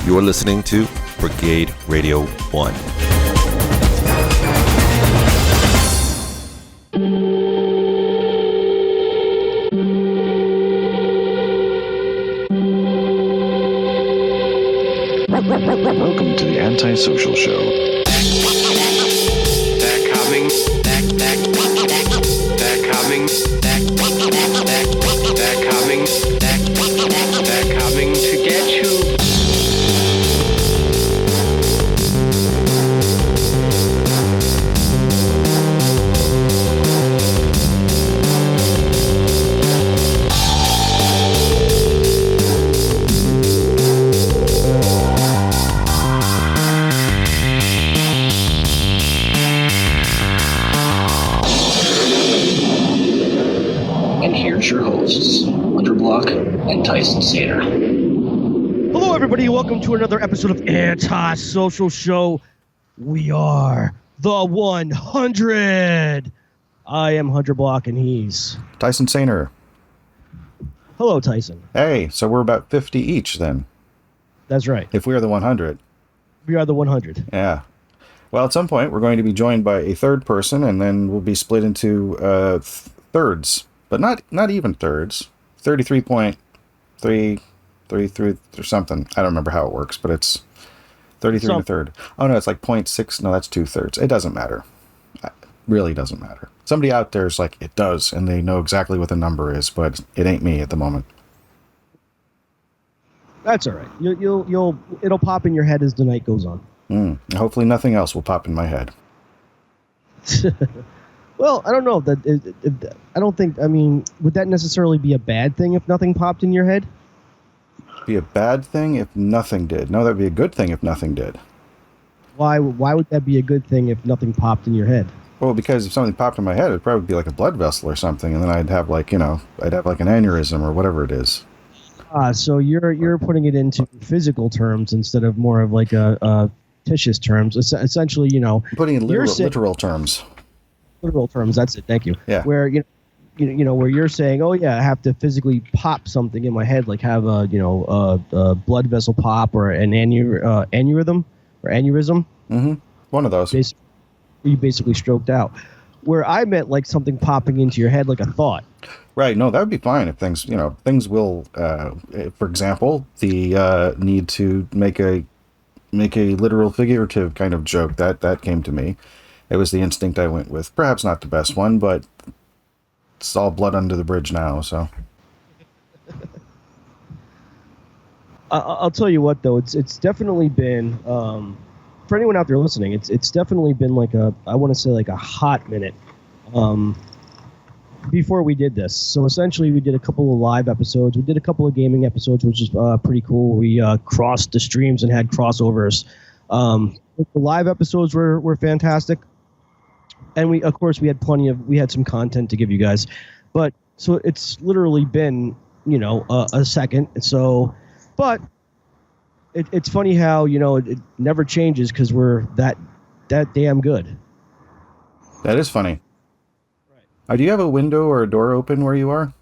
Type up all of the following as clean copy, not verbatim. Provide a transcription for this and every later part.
You're listening to Brigade Radio 1. Welcome to the Antisocial Show. They're coming. They're coming. They're coming. They're coming to get you. Your hosts, Block and Tyson Saner. Hello, everybody. Welcome to another episode of Antisocial Show. We are the 100. I am Block, and he's Tyson Saner. Hello, Tyson. Hey, so we're about 50 each then. That's right. If we are the 100. We are the 100. Yeah. Well, at some point, we're going to be joined by a third person, and then we'll be split into thirds. But not even thirds. 33.333 or something. I don't remember how it works, but it's 33 and a third. Oh, no, it's like 0.6. No, that's 2/3. It doesn't matter. It really doesn't matter. Somebody out there is like, it does, and they know exactly what the number is, but it ain't me at the moment. That's all right. It'll pop in your head as the night goes on. Hopefully nothing else will pop in my head. Well, I don't know. I don't think, would that necessarily be a bad thing if nothing popped in your head? Be a bad thing if nothing did. No, that'd be a good thing if nothing did. Why would that be a good thing if nothing popped in your head? Well, because if something popped in my head, it'd probably be like a blood vessel or something, and then I'd have like an aneurysm or whatever it is. So you're putting it into physical terms instead of more of like a fictitious terms. Essentially, I'm putting it in literal terms. Literal terms, that's it. Thank you. Yeah. Where where you're saying, oh yeah, I have to physically pop something in my head, like have a blood vessel pop or an aneurysm. Mm-hmm. One of those. You basically stroked out. Where I meant like something popping into your head, like a thought. Right. No, that would be fine if things will. For example, the need to make a literal figurative kind of joke that came to me. It was the instinct I went with. Perhaps not the best one, but it's all blood under the bridge now, so. I'll tell you what, though. It's definitely been, for anyone out there listening, it's definitely been like a hot minute before we did this. So essentially, we did a couple of live episodes. We did a couple of gaming episodes, which is pretty cool. We crossed the streams and had crossovers. The live episodes were fantastic. And we had some content to give you guys, but so it's literally been, a second. So, but it's funny how, it never changes because we're that damn good. That is funny. Right. Do you have a window or a door open where you are?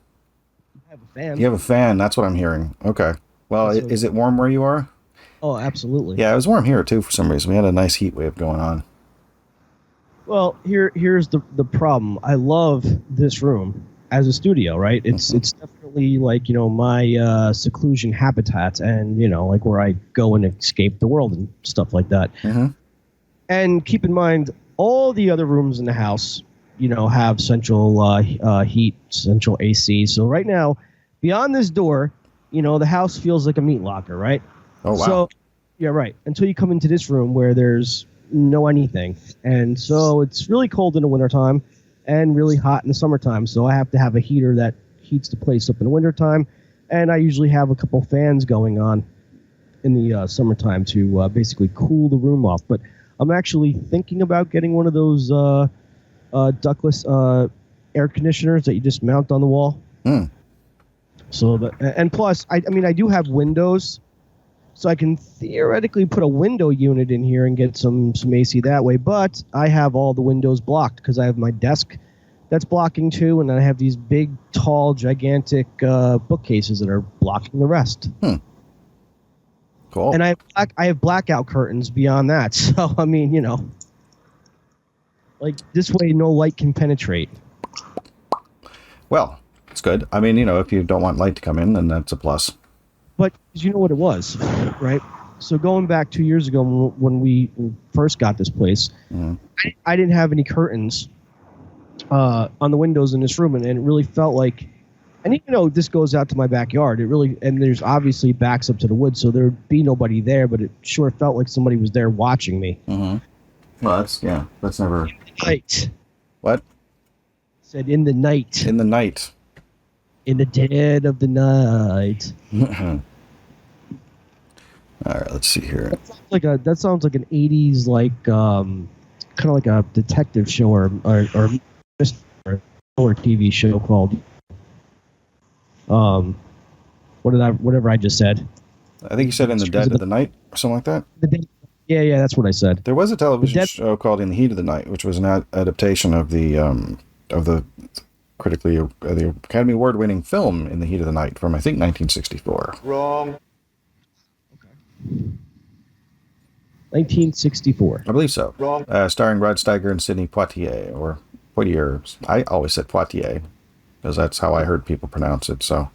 I have a fan. You have a fan. That's what I'm hearing. Okay. Well, is it warm where you are? Oh, absolutely. Yeah, it was warm here too for some reason. We had a nice heat wave going on. Well, here's the problem. I love this room as a studio, right? It's definitely like, my seclusion habitat and, like where I go and escape the world and stuff like that. Mm-hmm. And keep in mind, all the other rooms in the house, have central heat, central AC. So right now, beyond this door, the house feels like a meat locker, right? Oh, wow. So, yeah, right. Until you come into this room where there's no anything. And so it's really cold in the wintertime and really hot in the summertime. So I have to have a heater that heats the place up in the wintertime. And I usually have a couple fans going on in the summertime to basically cool the room off. But I'm actually thinking about getting one of those ductless air conditioners that you just mount on the wall. So, and plus, I do have windows. So I can theoretically put a window unit in here and get some AC that way. But I have all the windows blocked because I have my desk that's blocking too. And then I have these big, tall, gigantic bookcases that are blocking the rest. Cool. And I have blackout curtains beyond that. So I mean, like this way, no light can penetrate. Well, it's good. I mean, if you don't want light to come in, then that's a plus. But you know what it was, right? So going back 2 years ago when we first got this place, I didn't have any curtains on the windows in this room, and it really felt like, and even though this goes out to my backyard, and there's obviously backs up to the woods, so there'd be nobody there, but it sure felt like somebody was there watching me. Mm-hmm. Well, that's never... Night. What? Said in the night. In the night. In the dead of the night. All right, let's see here. That sounds like an 80s kind of like a detective show or TV show called whatever I just said. I think you said In the Dead of the Night or something like that. Yeah, that's what I said. There was a television show called In the Heat of the Night, which was an adaptation of the the Academy Award-winning film In the Heat of the Night from, I think, 1964. Wrong. 1964. I believe so. Wrong. Starring Rod Steiger and Sidney Poitier. I always said Poitier because that's how I heard people pronounce it. So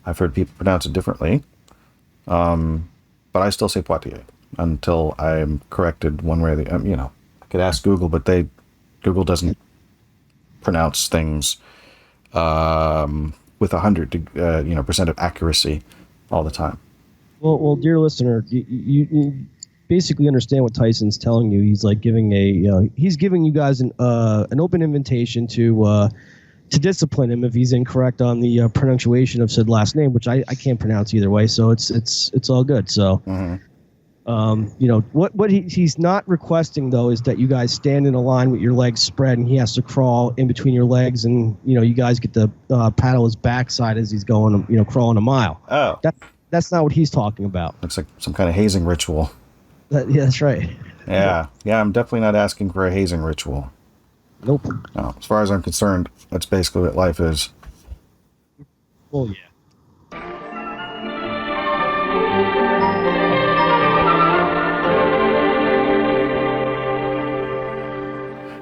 I've heard people pronounce it differently. But I still say Poitier until I'm corrected one way or the other. I could ask Google, but Google doesn't pronounce things with 100% of accuracy all the time. Well, dear listener, you basically understand what Tyson's telling you. He's like giving he's giving you guys an open invitation to discipline him if he's incorrect on the pronunciation of said last name, which I can't pronounce either way. So it's all good. So, what he's not requesting though is that you guys stand in a line with your legs spread, and he has to crawl in between your legs, and you guys get to paddle his backside as he's going, crawling a mile. Oh. That's not what he's talking about. Looks like some kind of hazing ritual. Yeah, that's right. Yeah, I'm definitely not asking for a hazing ritual. Nope. No, as far as I'm concerned, that's basically what life is. Oh, yeah.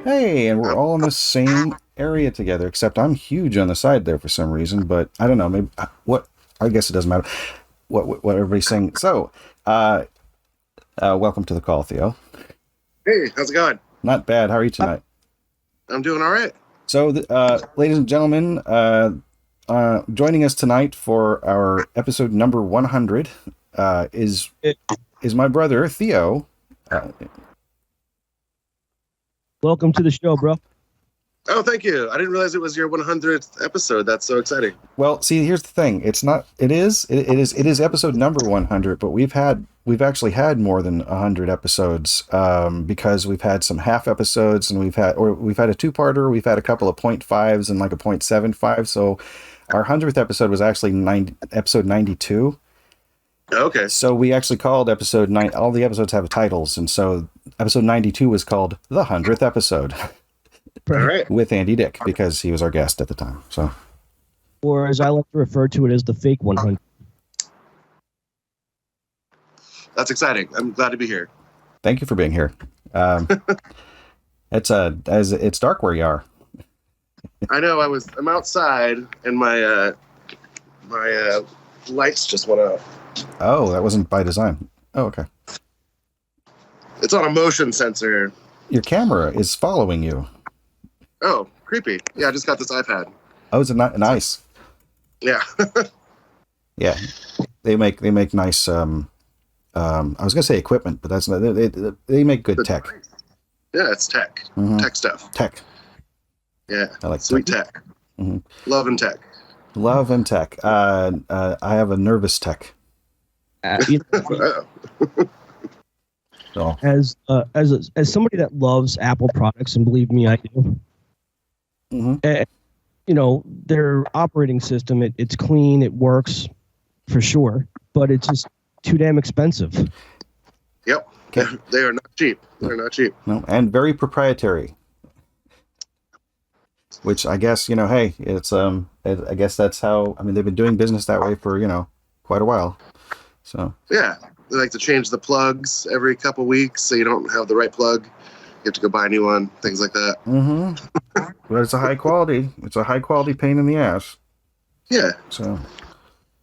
Hey, and we're all in the same area together, except I'm huge on the side there for some reason, but I don't know, maybe, I guess it doesn't matter what everybody's saying. So, welcome to the call, Theo. Hey, how's it going? Not bad. How are you tonight? I'm doing all right. So, ladies and gentlemen, joining us tonight for our episode number 100 is my brother, Theo. Welcome to the show, bro. Oh, thank you. I didn't realize it was your 100th episode. That's so exciting. Well, see, here's the thing. It is episode number 100, but we've actually had more than 100 episodes because we've had some half episodes, and we've had a two-parter, we've had a couple of 0.5s and like a 0.75. So our 100th episode was actually episode 92. Okay. So we actually called episode 9. All the episodes have titles, and so episode 92 was called the 100th episode. All right. With Andy Dick, because he was our guest at the time. So, or as I like to refer to it as the fake 100. That's exciting. I'm glad to be here. Thank you for being here. It's dark where you are. I know. I'm outside, and my lights just went out. Oh, that wasn't by design. Oh, okay. It's on a motion sensor. Your camera is following you. Oh, creepy. Yeah, I just got this iPad. Oh, is it not nice? Yeah. Yeah, they make nice. I was gonna say equipment, but that's not. They make good tech. Yeah, it's tech. Mm-hmm. Tech stuff. Tech. Yeah, I like sweet tech. Mm-hmm. Love and tech. Love and tech. I have a nervous tech. So. As somebody that loves Apple products, and believe me, I do. Mm-hmm. Their operating system, it's clean, it works for sure, but it's just too damn expensive. Yep. Okay. They are not cheap. They're not cheap. No, and very proprietary. Which I guess, hey, it's I guess that's how, they've been doing business that way for, quite a while. So. Yeah. They like to change the plugs every couple weeks, so you don't have the right plug. You have to go buy a new one, things like that. Mm-hmm. But it's a high quality. It's a high quality pain in the ass. Yeah. So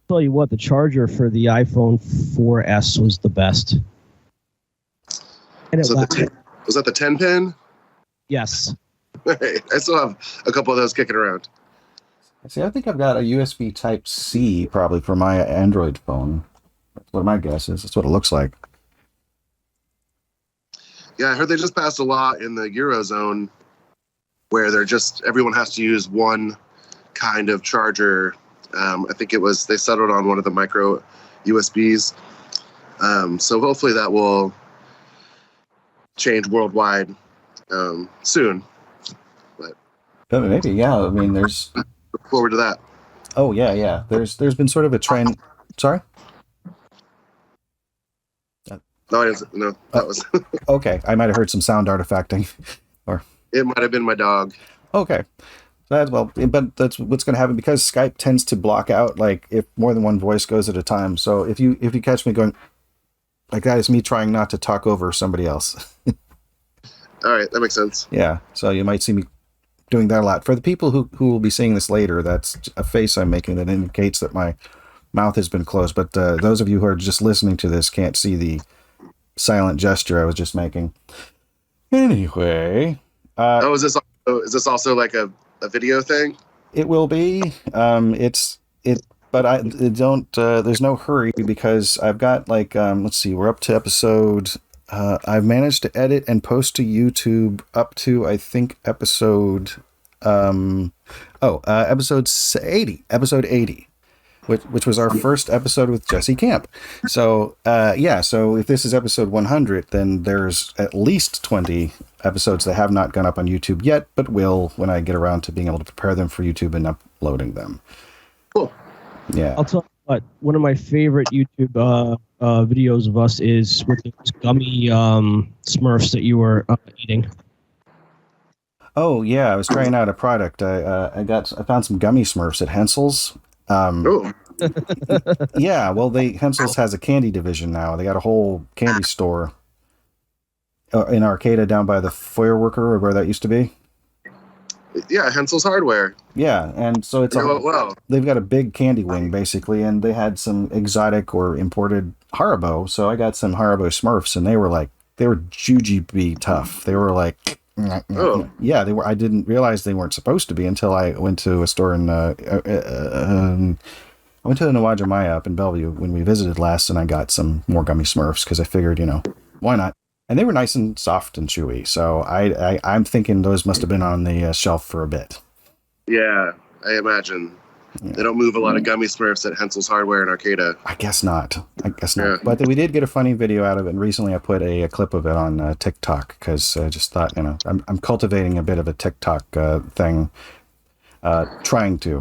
Tell you what, the charger for the iPhone 4S was the best. And it So was that the 10 pin? yes. I still have a couple of those kicking around. see, I think I've got a USB Type C probably for my Android phone. That's what my guess is. That's what it looks like. Yeah, I heard they just passed a law in the Eurozone where everyone has to use one kind of charger. I think they settled on one of the micro USBs. So hopefully that will change worldwide soon. But maybe, yeah. I mean, there's. Look forward to that. Oh yeah. There's been sort of a trend. Sorry. No, that was. Okay, I might have heard some sound artifacting, or It might have been my dog. okay. But that's what's going to happen because Skype tends to block out like if more than one voice goes at a time. So if you catch me going like that, is me trying not to talk over somebody else. All right, that makes sense. Yeah, so you might see me doing that a lot. For the people who will be seeing this later, that's a face I'm making that indicates that my mouth has been closed. But those of you who are just listening to this can't see the silent gesture I was just making. Anyway, Is this also like a video thing? it will be. But I don't. There's no hurry because I've got like let's see, we're up to episode. I've managed to edit and post to YouTube up to I think episode. Episode 80. Episode 80. Which was our first episode with Jesse Camp. So, so if this is episode 100, then there's at least 20 episodes that have not gone up on YouTube yet, but will when I get around to being able to prepare them for YouTube and uploading them. Cool. Yeah. I'll tell you what, one of my favorite YouTube videos of us is with those gummy Smurfs that you were eating. Oh, yeah, I was trying out a product. I found some gummy Smurfs at Hensel's. Oh. Yeah, well, Hensel's has a candy division now. They got a whole candy store in Arcata down by the Feuerwerker, or where that used to be. Yeah, Hensel's Hardware. Yeah, and so it's they've got a big candy wing basically, and they had some exotic or imported Haribo. So I got some Haribo Smurfs, and they were jujube tough. They were like. Oh. Yeah, they were. I didn't realize they weren't supposed to be until I went to a store in. I went to the Nawajamaya up in Bellevue when we visited last, and I got some more gummy Smurfs because I figured, why not? And they were nice and soft and chewy. So I'm thinking those must have been on the shelf for a bit. Yeah, I imagine. Yeah. They don't move a lot of gummy Smurfs at Hensel's Hardware in Arcata. I guess not. Yeah. But we did get a funny video out of it, and recently I put a clip of it on TikTok because I just thought, I'm cultivating a bit of a TikTok thing, trying to.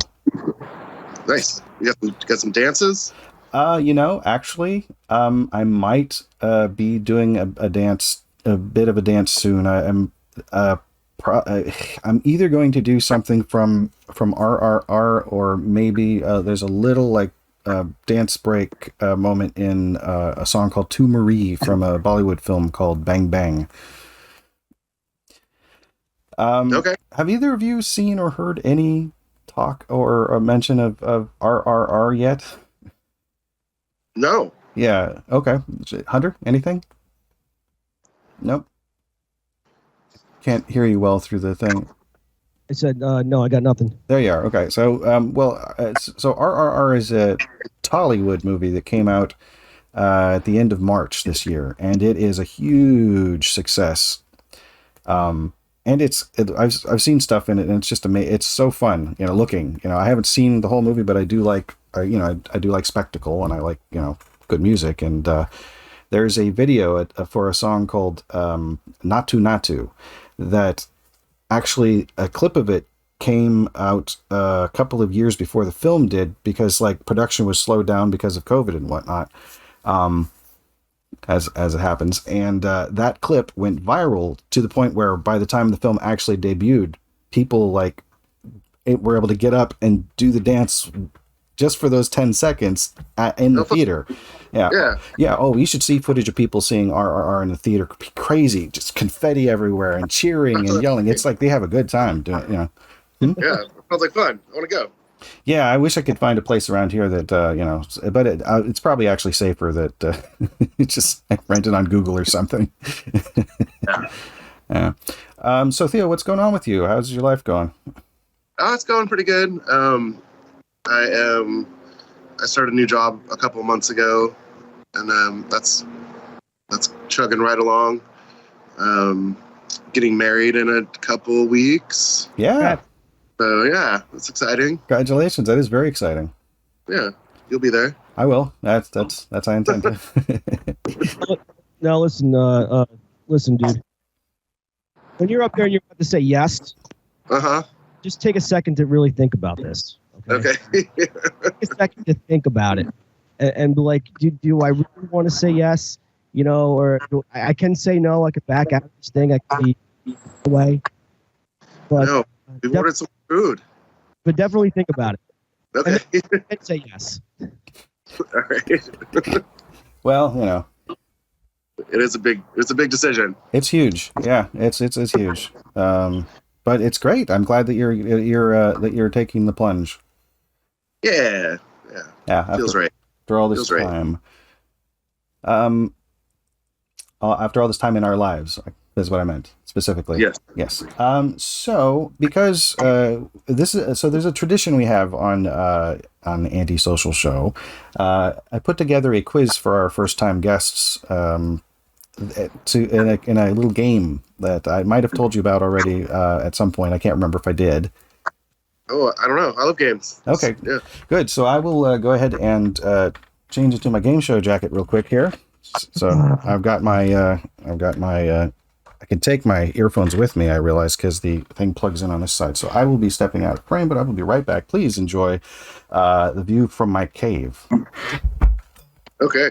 Nice. You got some dances? Actually, I might be doing a dance, a bit of a dance soon. I'm either going to do something from RRR, or maybe there's a little dance break moment in a song called To Marie from a Bollywood film called Bang Bang. Okay. Have either of you seen or heard any talk or a mention of RRR yet? No. Yeah. Okay. Hunter, anything? Nope. Can't hear you well through the thing. I said, no, I got nothing. There you are. Okay. So, so RRR is a Tollywood movie that came out at the end of March this year, and it is a huge success. And I've seen stuff in it, and it's just amazing. It's so fun, looking. I haven't seen the whole movie, but I do like, I do like spectacle, and I like, good music. And there's a video for a song called Natu Natu that actually a clip of it came out a couple of years before the film did, because production was slowed down because of COVID and whatnot, as it happens. And that clip went viral to the point where by the time the film actually debuted, people were able to get up and do the dance just for those 10 seconds in the theater. Yeah. Yeah. Yeah. Oh, you should see footage of people seeing RRR in the theater. Crazy. Just confetti everywhere and cheering and yelling. It's like they have a good time doing it, you know. Yeah. Sounds like fun. I want to go. Yeah, I wish I could find a place around here that, but it's probably actually safer that it's just rent it on Google or something. Yeah. So, Theo, what's going on with you? How's your life going? Oh, it's going pretty good. I started a new job a couple of months ago, and that's chugging right along. Getting married in a couple of weeks. Yeah. So yeah, that's exciting. Congratulations. That is very exciting. Yeah, you'll be there. I will. That's I intend to. Now listen, dude. When you're up there and you're about to say yes, just take a second to really think about this. Okay. Take a second to think about it, and be like, do I really want to say yes? You know, or I can say no. I could back out of this thing. I can be away. But No, we ordered some food. But definitely think about it. Okay. And say yes. All right. Well, you know, It's a big decision. it's huge. Yeah, it's huge. But it's great. I'm glad that you're taking the plunge. Yeah. Yeah, Feels right. after all this Feels right. time. After all this time in our lives, is what I meant specifically. Yes. So because there's a tradition we have on the Antisocial Show. I put together a quiz for our first time guests in a little game that I might have told you about already at some point. I can't remember if I did. Oh, I don't know. I love games. Okay. Yeah. Good. So I will go ahead and change it to my game show jacket real quick here. So I've got my I can take my earphones with me, I realize, because the thing plugs in on this side. So I will be stepping out of frame, but I will be right back. Please enjoy the view from my cave. Okay.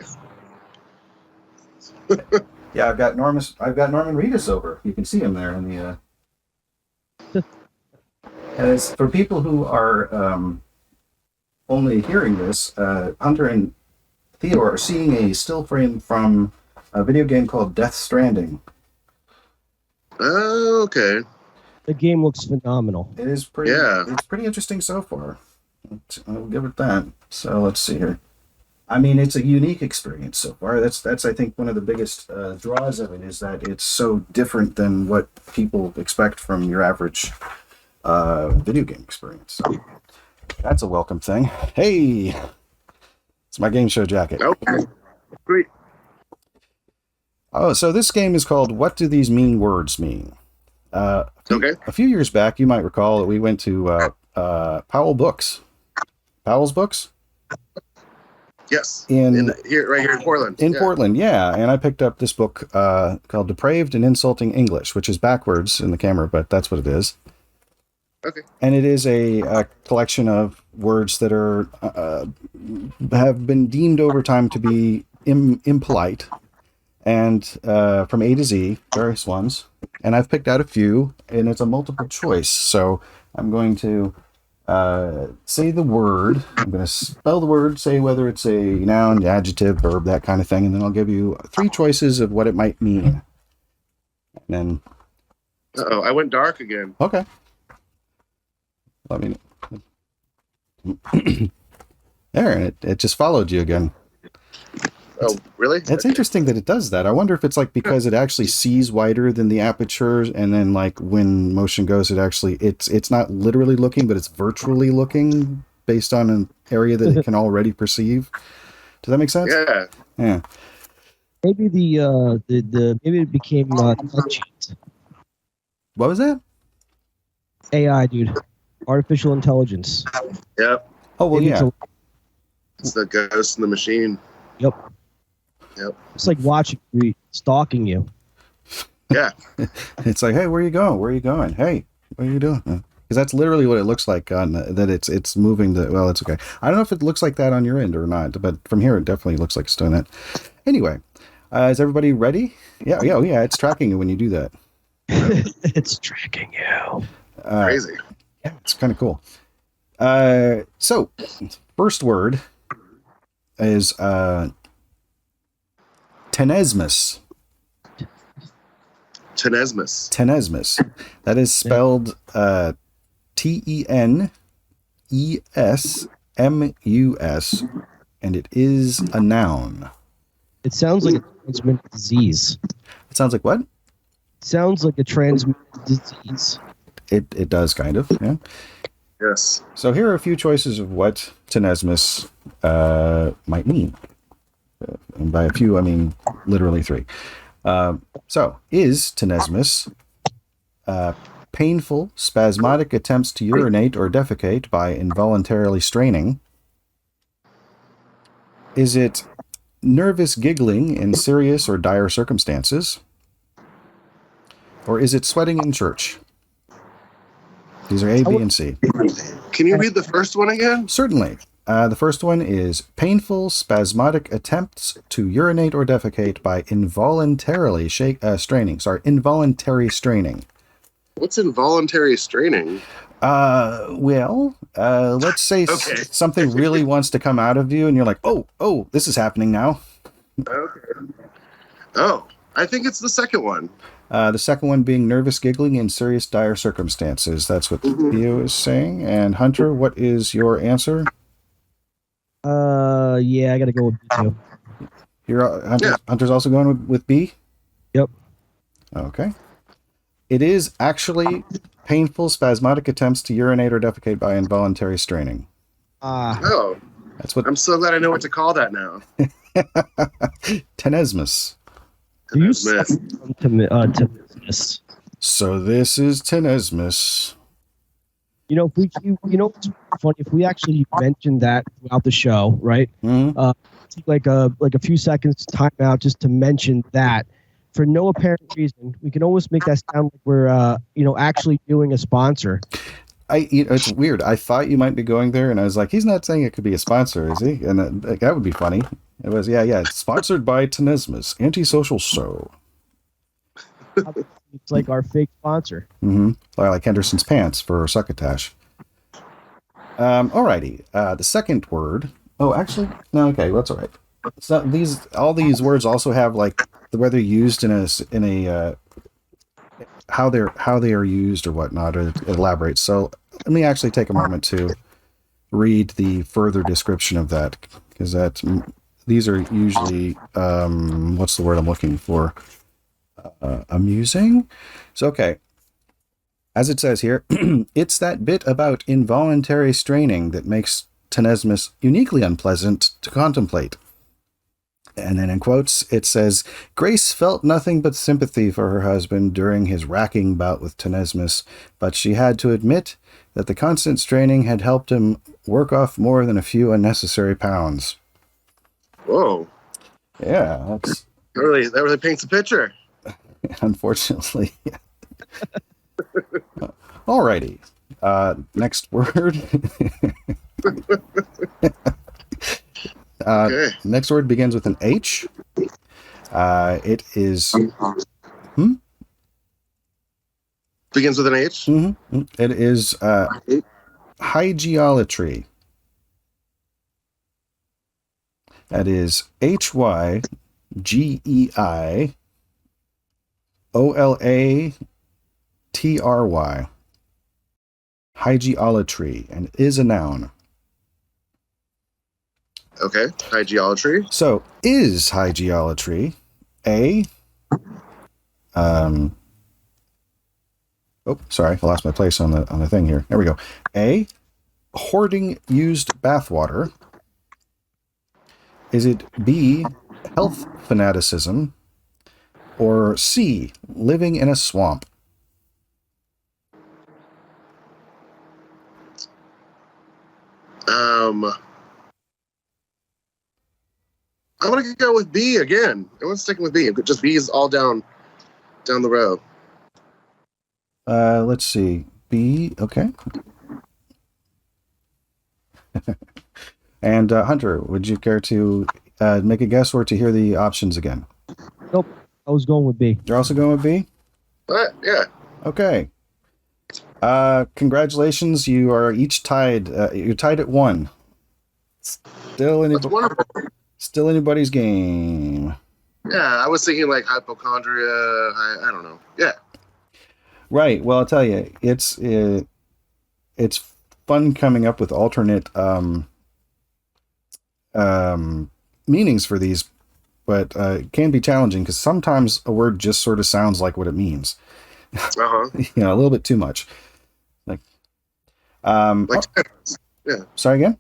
Yeah, I've got Norman Reedus over. You can see him there in the. And as for people who are only hearing this, Hunter and Theo are seeing a still frame from a video game called Death Stranding. Oh, okay. The game looks phenomenal. It is pretty. Yeah. It's pretty interesting so far. I'll give it that. So let's see here. I mean, it's a unique experience so far. That's I think one of the biggest draws of it is that it's so different than what people expect from your average video game experience. So that's a welcome thing. Hey, it's my game show jacket. Okay. Great. Oh, so this game is called What Do These Mean Words Mean? Okay. A few years back, you might recall that we went to Powell's Books. Yes. Right here in Portland. In Portland, yeah. And I picked up this book called Depraved and Insulting English, which is backwards in the camera, but that's what it is. Okay. And it is a collection of words that are have been deemed over time to be impolite, and from A to Z, various ones. And I've picked out a few, and it's a multiple choice. So I'm going to say the word. I'm going to spell the word, say whether it's a noun, adjective, verb, that kind of thing, and then I'll give you 3 choices of what it might mean. And then, Uh-oh, I went dark again. okay. Let me know. There, and it just followed you again. Oh, really? It's interesting that it does that. I wonder if it's like because it actually sees wider than the aperture, and then like when motion goes, it's not literally looking, but it's virtually looking based on an area that it can already perceive. Does that make sense? Yeah. Yeah. Maybe maybe it became sentient. What was that? AI, dude. Artificial intelligence. Yep. Oh well, Maybe yeah. It's the ghost in the machine. Yep. It's like watching you, stalking you. Yeah. It's like, hey, where are you going? Where are you going? Hey, what are you doing? Because that's literally what it looks like on that. It's moving the. Well, it's okay. I don't know if it looks like that on your end or not, but from here it definitely looks like it's doing that. Anyway, is everybody ready? Yeah. It's tracking you when you do that. It's tracking you. Crazy. Yeah, it's kind of cool. So, first word is Tenesmus. Tenesmus. That is spelled Tenesmus, and it is a noun. It sounds like a transmitted disease. It sounds like what? It sounds like a transmitted disease. It does, kind of, yeah. Yes. So here are a few choices of what tenesmus might mean. And by a few, I mean literally three. So, is tenesmus painful, spasmodic attempts to urinate or defecate by involuntarily straining? Is it nervous giggling in serious or dire circumstances? Or is it sweating in church? These are A, B, and C. Can you read the first one again? Certainly. The first one is painful, spasmodic attempts to urinate or defecate by involuntarily straining. Sorry, involuntary straining. What's involuntary straining? Let's say something really wants to come out of you, and you're like, oh, this is happening now. Okay. Oh, I think it's the second one. The second one being nervous giggling in serious dire circumstances. That's what Theo is saying. And Hunter, what is your answer? Yeah, I gotta go with B too. Hunter's also going with B? Yep. Okay. It is actually painful, spasmodic attempts to urinate or defecate by involuntary straining. Oh. That's what. I'm so glad I know what to call that now. Tenesmus. Tenesmus. So this is tenesmus. You know, it's funny if we actually mentioned that throughout the show, right? Mm-hmm. Like a few seconds time out just to mention that for no apparent reason. We can almost make that sound like we're actually doing a sponsor. It's weird. I thought you might be going there, and I was like, he's not saying it could be a sponsor, is he? And that would be funny. It was, yeah. It's sponsored by Tenesmus, antisocial show. It's like our fake sponsor. Mm-hmm. Like Henderson's pants for succotash. Alrighty. The second word. Oh, actually, no. Okay, well, that's all right. It's not all these words also have like whether used in a how they are used or whatnot, or it elaborates. So let me actually take a moment to read the further description of that, because these are usually what's the word I'm looking for? Amusing. So okay, as it says here, it's that bit about involuntary straining that makes tenesmus uniquely unpleasant to contemplate. And then in quotes, it says, Grace felt nothing but sympathy for her husband during his racking bout with tenesmus, but she had to admit that the constant straining had helped him work off more than a few unnecessary pounds. Whoa. Yeah, that really paints a picture. Unfortunately. Alrighty. Next word. Okay. Next word begins with an H. It is. Begins with an H? Mm-hmm. It is hygieolatry. That is hygieolatry. Hygieolatry, and is a noun. Okay, hygieolatry. So, is hygieolatry A? Oh, sorry, I lost my place on the thing here. There we go. A, hoarding used bathwater. Is it B, health fanaticism? Or C, living in a swamp? I'm going to go with B again. I want to stick with B. Just B is all down the road. Let's see. B, okay. And Hunter, would you care to make a guess or to hear the options again? Nope. I was going with B. You're also going with B? Yeah. Okay. Congratulations. You are each tied. You're tied at 1. That's wonderful. Still anybody's game. Yeah, I was thinking like hypochondria. I don't know. Yeah. Right. Well, I'll tell you, it's fun coming up with alternate meanings for these, but it can be challenging because sometimes a word just sort of sounds like what it means. Uh-huh. A little bit too much. Like, yeah. Sorry again?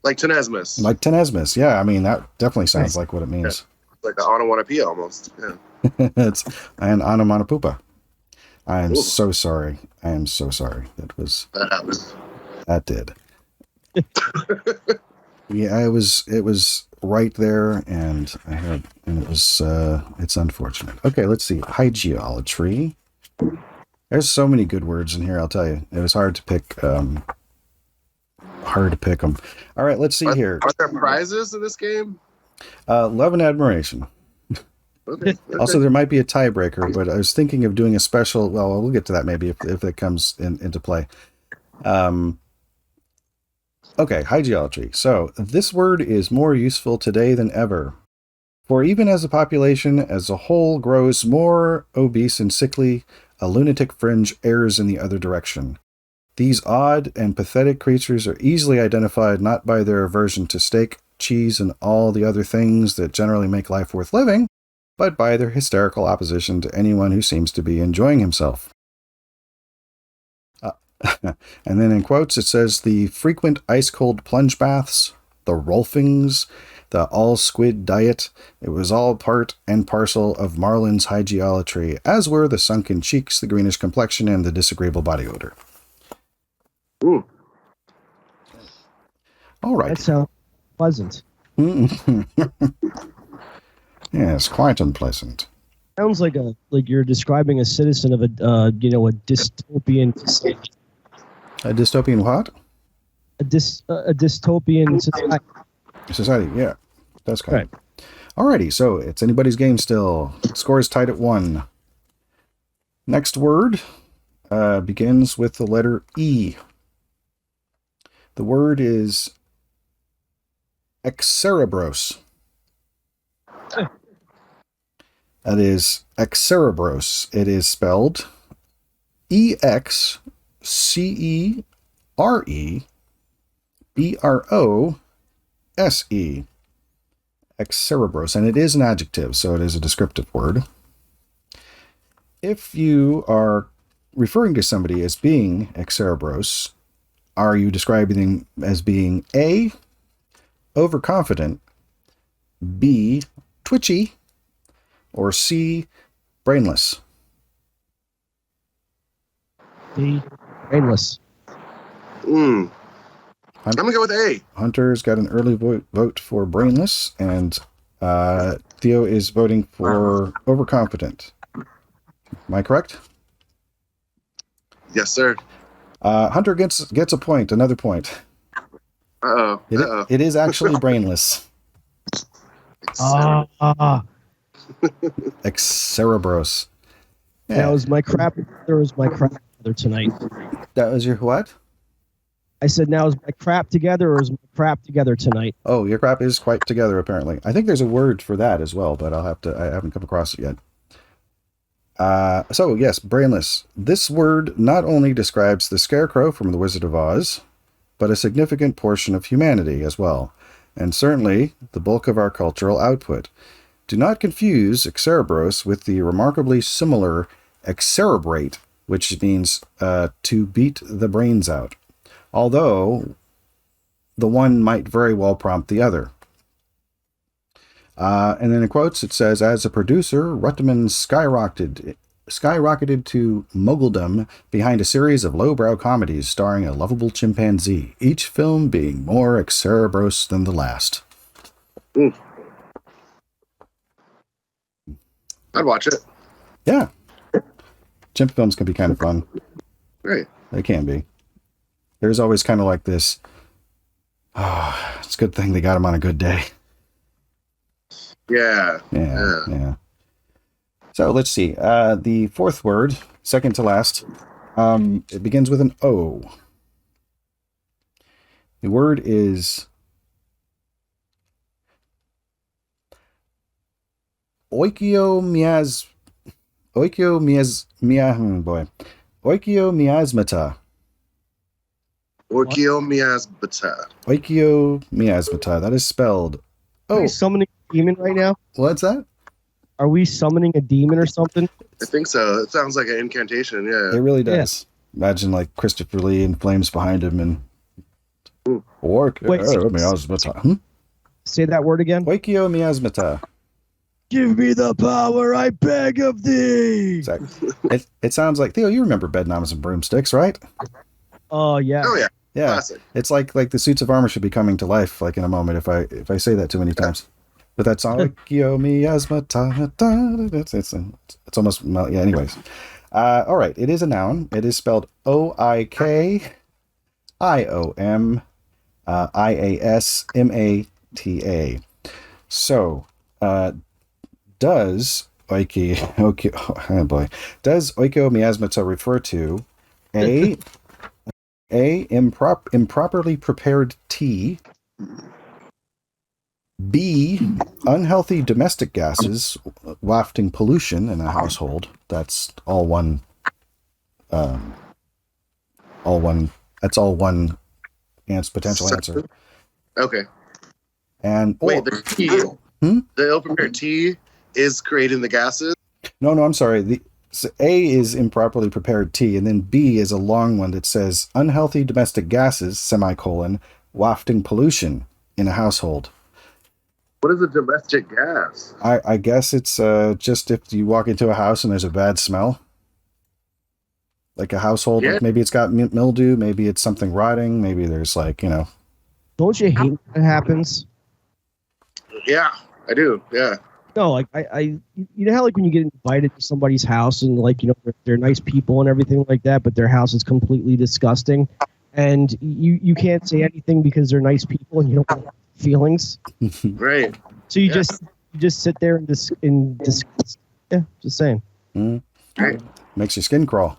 Like tenesmus. Like tenesmus. Yeah, I mean, that definitely sounds like what it means. Yeah. Like an onomatopoeia almost. Yeah. It's an onomatopoeia. I am Ooh. so sorry. I am so sorry. That did. Yeah, it was right there, and it's unfortunate. Okay, let's see. Hygieolatry. There's so many good words in here, I'll tell you. It was hard to pick them. All right, let's see here. Are there prizes in this game? Love and admiration. Okay. Also, there might be a tiebreaker, but I was thinking of doing a special. Well, we'll get to that maybe if it comes into play. Okay, hygieolatry. So this word is more useful today than ever. For even as the population as a whole grows more obese and sickly, a lunatic fringe errs in the other direction. These odd and pathetic creatures are easily identified not by their aversion to steak, cheese, and all the other things that generally make life worth living, but by their hysterical opposition to anyone who seems to be enjoying himself. And then in quotes, it says the frequent ice-cold plunge baths, the rolfings, the all-squid diet, it was all part and parcel of Marlin's hygieolatry, as were the sunken cheeks, the greenish complexion, and the disagreeable body odor. Ooh. All right. That sounds pleasant. Yes, quite unpleasant. Sounds like you're describing a citizen of a dystopian society. A dystopian what? A dystopian society. Society, yeah. That's kind Right. Alrighty, so it's anybody's game still. Score is tied at 1. Next word begins with the letter E. The word is excerebros. That is excerebros. It is spelled EXCEREBROSE. Excerebros. And it is an adjective, so it is a descriptive word. If you are referring to somebody as being excerebros, are you describing them as being A, overconfident, B, twitchy, or C, brainless? The brainless. I'm going to go with A. Hunter's got an early vote for brainless, and Theo is voting for overconfident. Am I correct? Yes, sir. Hunter gets a point, another point. Uh-oh. It is actually brainless. Excerebros. Yeah. That was my crap. There was my crap together tonight. That was your what? I said, now is my crap together or is my crap together tonight? Oh, your crap is quite together, apparently. I think there's a word for that as well, but I haven't come across it yet. So, yes, brainless. This word not only describes the scarecrow from The Wizard of Oz, but a significant portion of humanity as well, and certainly the bulk of our cultural output. Do not confuse excerebros with the remarkably similar excerebrate, which means to beat the brains out, although the one might very well prompt the other. And then in quotes, it says, as a producer, Ruttman skyrocketed to moguldom behind a series of lowbrow comedies starring a lovable chimpanzee, each film being more excerebros than the last. I'd watch it. Yeah. Chimp films can be kind of fun. Right. They can be. There's always kind of like this, it's a good thing they got him on a good day. Yeah. Yeah. So let's see. The fourth word, second to last, it begins with an O. The word is Oikiomiasmata. Orchiomiasmata. Oikiomiasmata. That is spelled. Are we summoning a demon right now? What's that? Are we summoning a demon or something? I think so. It sounds like an incantation. Yeah. It really does. Imagine like Christopher Lee in flames behind him and Oikiomiasmata. Say that word again. Oikiomiasmata. Give me the power, I beg of thee. Exactly. It sounds like, Theo, you remember Bedknobs and Broomsticks, right? Oh yeah. Oh yeah. Yeah. Classic. It's like the suits of armor should be coming to life like in a moment if I say that too many times. But that song, Oikiomiasmata, it's almost, yeah, anyways. All right, it is a noun. It is spelled OikiomIasmata. So, does oikiomiasmata refer to improperly prepared tea, B, unhealthy domestic gases wafting pollution in a household? That's all one. That's all one potential answer. Okay. And wait, the tea, the ill-prepared tea is creating the gases. No, I'm sorry. So A is improperly prepared tea, and then B is a long one that says unhealthy domestic gases, semicolon, wafting pollution in a household. What is a domestic gas? I guess it's just if you walk into a house and there's a bad smell. Like a household, Yeah. like maybe it's got mildew, maybe it's something rotting, maybe there's like, Don't you hate when that happens? Yeah, I do. Yeah. No, like you know how like when you get invited to somebody's house and like they're nice people and everything like that, but their house is completely disgusting, and you can't say anything because they're nice people and you don't have feelings. Right. So you just sit there and disgust. Yeah, just saying. Right. Makes your skin crawl.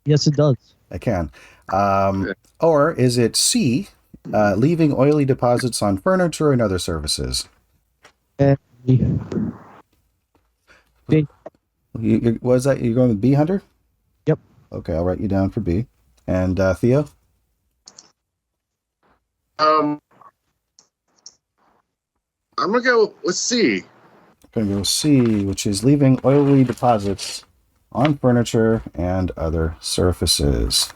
Yes, it does. It can. Or is it C, leaving oily deposits on furniture and other surfaces? B. What is that? You're going with B, Hunter? Yep. Okay, I'll write you down for B. And Theo? I'm gonna go with C. I'm going to go C, which is leaving oily deposits on furniture and other surfaces.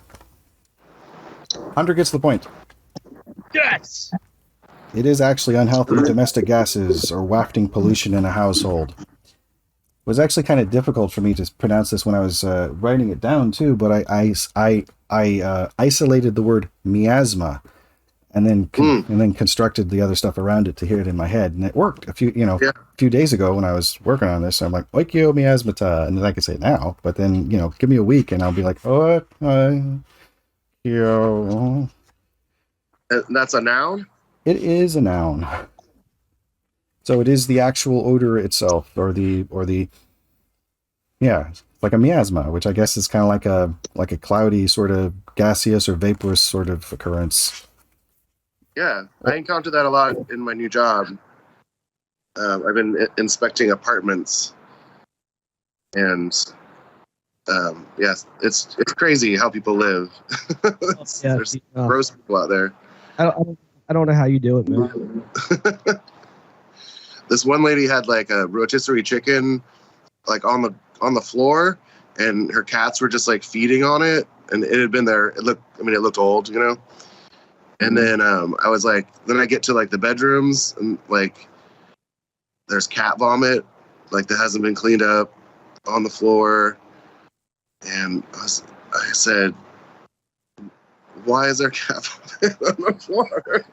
Hunter gets the point. Yes. It is actually unhealthy domestic gases or wafting pollution in a household. It was actually kind of difficult for me to pronounce this when I was writing it down too, but I isolated the word miasma and then constructed the other stuff around it to hear it in my head, and it worked. A few days ago when I was working on this, I'm like oikiomiasmata, and then I can say it now. But then give me a week and I'll be like That's a noun? It is a noun. So it is the actual odor itself, or the like a miasma, which I guess is kind of like a cloudy sort of gaseous or vaporous sort of occurrence. Yeah, I encounter that a lot in my new job. I've been inspecting apartments, and yes, it's crazy how people live. There's gross people out there. I don't know how you do it, man. This one lady had like a rotisserie chicken, like on the floor, and her cats were just like feeding on it, and it had been there. It looked old, And then I was like, then I get to like the bedrooms, and like there's cat vomit, like that hasn't been cleaned up on the floor, and I said, why is there cat vomit on the floor?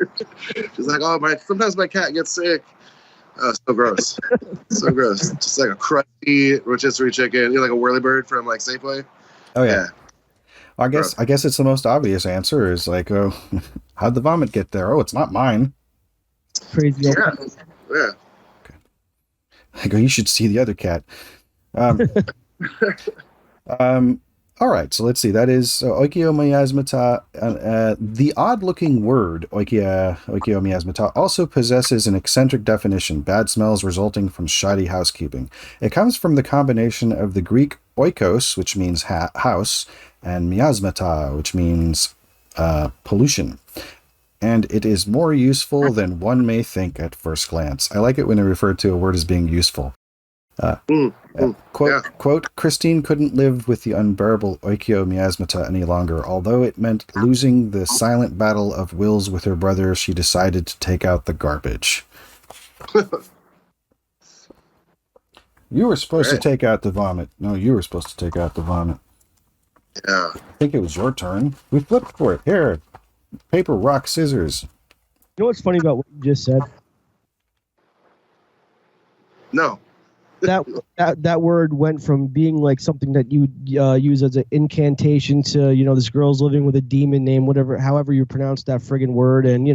She's like, sometimes my cat gets sick. Oh, so gross. So gross. Just like a crusty rotisserie chicken, like a whirlybird from like Safeway. Oh yeah. Well, I guess it's the most obvious answer is like, oh, how'd the vomit get there? Oh, it's not mine. Crazy. Yeah. Okay. I go, you should see the other cat. All right, so let's see. That is oikio miasmata. The odd-looking word oikio miasmata also possesses an eccentric definition: bad smells resulting from shoddy housekeeping. It comes from the combination of the Greek oikos, which means house, and miasmata, which means pollution. And it is more useful than one may think at first glance. I like it when they refer to a word as being useful. Quote, Christine couldn't live with the unbearable oikio miasmata any longer. Although it meant losing the silent battle of wills with her brother, she decided to take out the garbage. You were supposed to take out the vomit. No, you were supposed to take out the vomit. Yeah. I think it was your turn. We flipped for it. Here, paper, rock, scissors. You know what's funny about what you just said? No. That word went from being like something that you would use as an incantation to, this girl's living with a demon named whatever, however you pronounce that friggin' word, and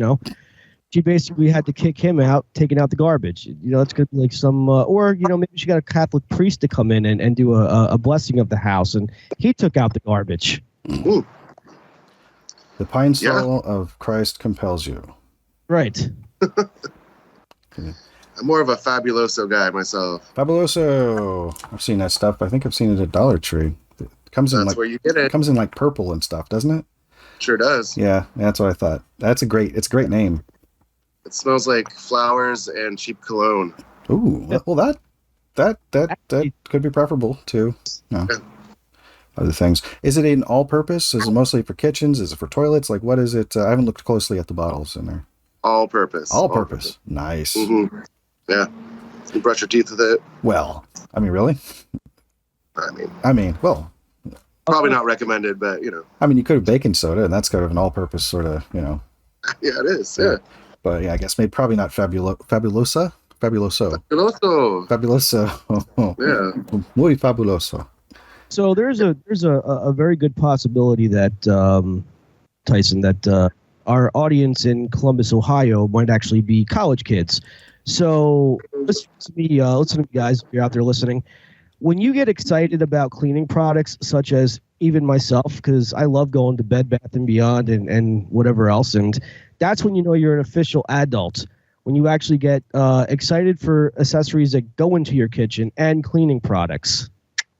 she basically had to kick him out, taking out the garbage. That's gonna be like some, or maybe she got a Catholic priest to come in and do a blessing of the house, and he took out the garbage. Ooh. The pine soul of Christ compels you. Right. I'm more of a Fabuloso guy myself. Fabuloso. I've seen that stuff. I think I've seen it at Dollar Tree. It comes in Where you get it. It comes in like purple and stuff, doesn't it? Sure does. Yeah, that's what I thought. It's a great name. It smells like flowers and cheap cologne. Ooh, well that could be preferable to other things. Is it an all-purpose? Is it mostly for kitchens? Is it for toilets? Like, what is it? I haven't looked closely at the bottles in there. All purpose. All purpose. Nice. Mm-hmm. Yeah. You brush your teeth with it. Well, I mean, really? I mean, well, probably not recommended, but I mean, you could have baking soda, and that's kind of an all-purpose sort of, Yeah, it is. Yeah. But yeah, I guess maybe probably not fabuloso. Fabuloso. Yeah. Muy fabuloso. So there's a very good possibility that Tyson, that our audience in Columbus, Ohio, might actually be college kids. So listen to me, guys, if you're out there listening. When you get excited about cleaning products, such as even myself, because I love going to Bed Bath & Beyond and whatever else, and that's when you know you're an official adult. When you actually get excited for accessories that go into your kitchen and cleaning products.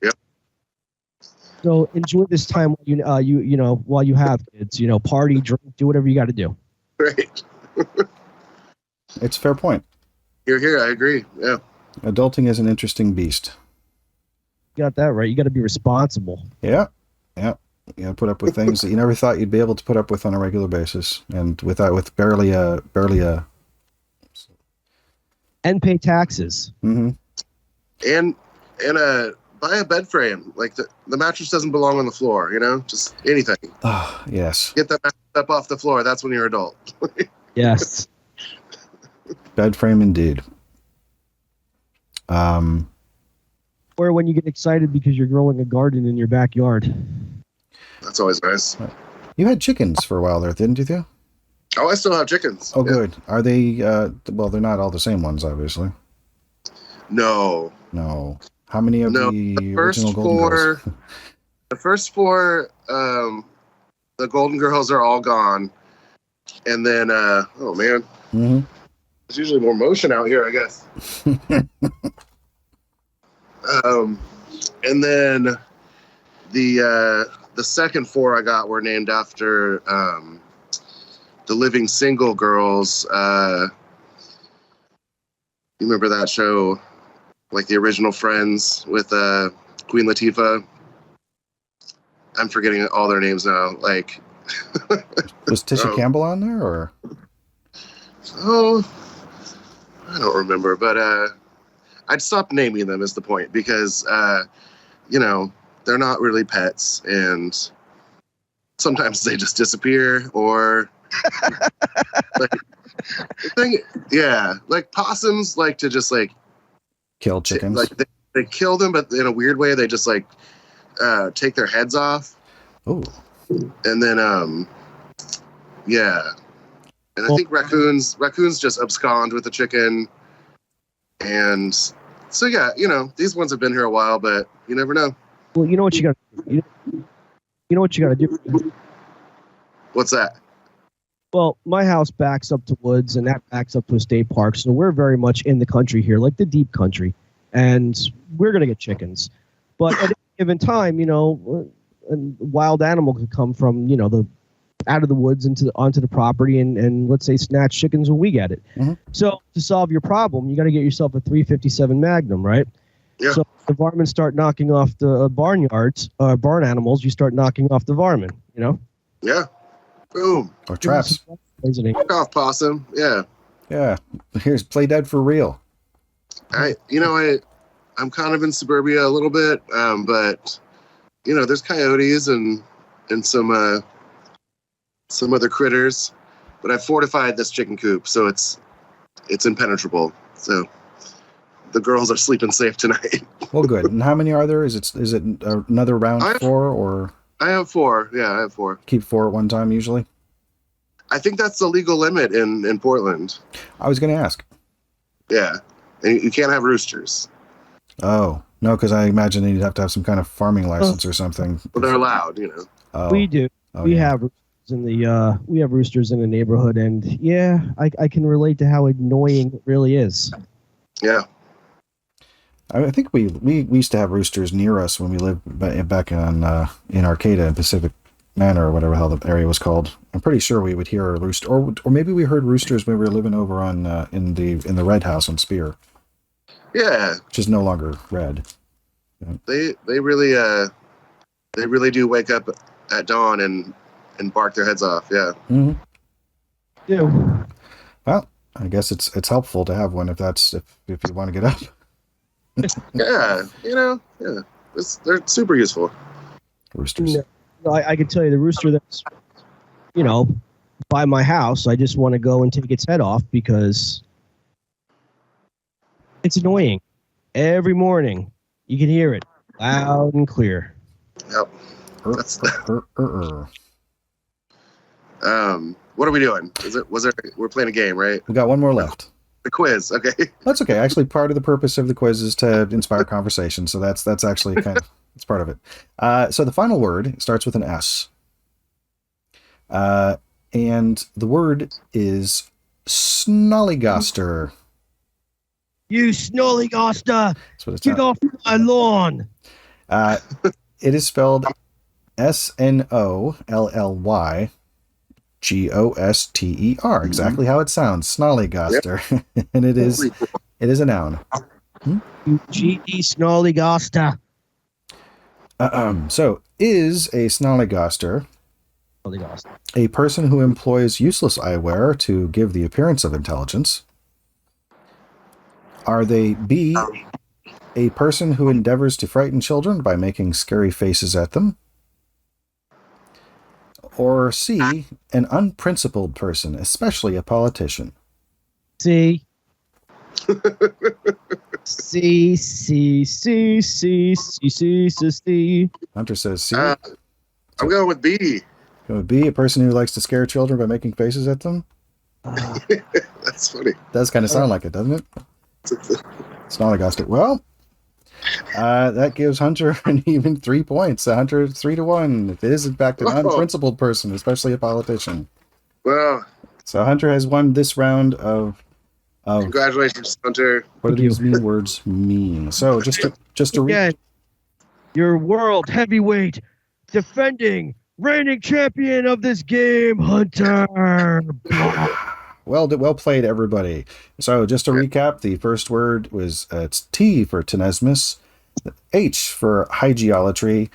Yep. So enjoy this time while you have kids. Party, drink, do whatever you got to do. Right. It's a fair point. Here, I agree. Yeah. Adulting is an interesting beast. You got that right. You got to be responsible. Yeah. You got to put up with things that you never thought you'd be able to put up with on a regular basis, and with barely a. And pay taxes. Mm-hmm. And buy a bed frame. Like the mattress doesn't belong on the floor. Just anything. Oh, yes. Get that mattress up off the floor. That's when you're adult. Yes. Bed frame indeed. Or when you get excited because you're growing a garden in your backyard. That's always nice. You had chickens for a while there, didn't you, Theo? Oh, I still have chickens. Oh, yeah. Good. Are they, well, they're not all the same ones, obviously. No. How many of the original Golden Girls? The first four, the Golden Girls are all gone. And then, oh man. Mm-hmm. There's usually more motion out here, I guess. And then the second four I got were named after the Living Single Girls. You remember that show, like the original Friends with Queen Latifah? I'm forgetting all their names now. Like, was Tisha Campbell on there, or? Oh, I don't remember, but I'd stop naming them is the point, because they're not really pets, and sometimes they just disappear, or like possums like to just like kill chickens. Like they kill them, but in a weird way they just like take their heads off. Oh. And then and I think raccoons just abscond with the chicken. And so these ones have been here a while, but you never know. Well, you know what you got. You know what you got to do. What's that? Well, my house backs up to woods, and that backs up to a state park. So we're very much in the country here, like the deep country, and we're gonna get chickens. But at any given time, a wild animal could come from the out of the woods onto the property, and let's say snatch chickens when we get it. Mhm. So to solve your problem, you got to get yourself a 357 Magnum, right? Yeah. So if the varmint start knocking off the barn animals, you start knocking off the varmint. Yeah. Boom. Or traps. Poisoning. Fuck off, possum. Yeah. Yeah. Here's Play Dead for real. I'm kind of in suburbia a little bit, but there's coyotes and some other critters, but I fortified this chicken coop, so it's impenetrable. So the girls are sleeping safe tonight. Well, good. And how many are there? Is it another round 4 or? I have 4. Yeah, I have 4. Keep 4 at one time usually? I think that's the legal limit in Portland. I was going to ask. Yeah, and you can't have roosters. Oh, no, because I imagine you'd have to have some kind of farming license or something. But they're allowed, Oh. We do. Oh, we yeah. have roosters in the neighborhood, and yeah, I can relate to how annoying it really is. Yeah. I think we used to have roosters near us when we lived back in Arcata in Pacific Manor or whatever the hell the area was called. I'm pretty sure we would hear a rooster, or maybe we heard roosters when we were living over on in the Red House on Spear. Yeah. Which is no longer red. They really do wake up at dawn and bark their heads off. Yeah. Mm-hmm. Yeah. Well, I guess it's helpful to have one if you want to get up. Yeah. Yeah. They're super useful. Roosters. I can tell you the rooster that's by my house, I just want to go and take its head off because it's annoying. Every morning you can hear it loud and clear. Yep. What are we doing? We're playing a game, right? We got one more left. The quiz. Okay. That's okay. Actually, part of the purpose of the quiz is to inspire conversation. So that's actually it's part of it. So the final word starts with an S. And the word is snollygoster. You snollygoster! That's what it's Get off my lawn! It is spelled SNOLLYGOSTER, exactly how it sounds, snollygoster. Yep. And it is a noun. You GD snollygoster. So is a snollygoster a person who employs useless eyewear to give the appearance of intelligence? Are they B, a person who endeavors to frighten children by making scary faces at them? Or C, an unprincipled person, especially a politician? C. C. Hunter says C. I'm going with B. Going with B, a person who likes to scare children by making faces at them? That's funny. Does kind of sound like it, doesn't it? Snollygoster. Well, that gives Hunter an even 3 points. Hunter 3-1. It is in fact an unprincipled person, especially a politician. Well, so Hunter has won this round of congratulations, Hunter. What do these mean words mean? So just to read your world heavyweight defending reigning champion of this game, Hunter. Well played, everybody. So just to recap, the first word was it's T for tenesmus, H for hygieolatry,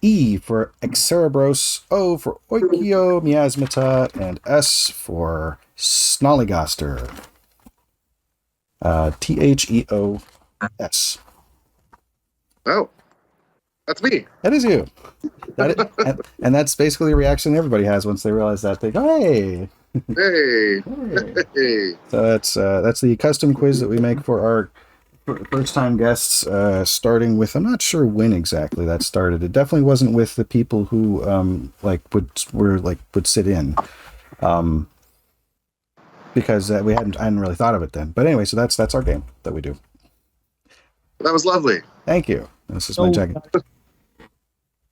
E for excerebros, O for oikiomiasmata, and S for snollygoster. THEOS. Oh, that's me. That is you. And that's basically the reaction everybody has once they realize that. They go, hey. Hey. So that's the custom quiz that we make for our first-time guests, starting with, I'm not sure when exactly that started. It definitely wasn't with the people who would sit in, because I hadn't really thought of it then. But anyway, so that's our game that we do. That was lovely. Thank you. This is my jacket.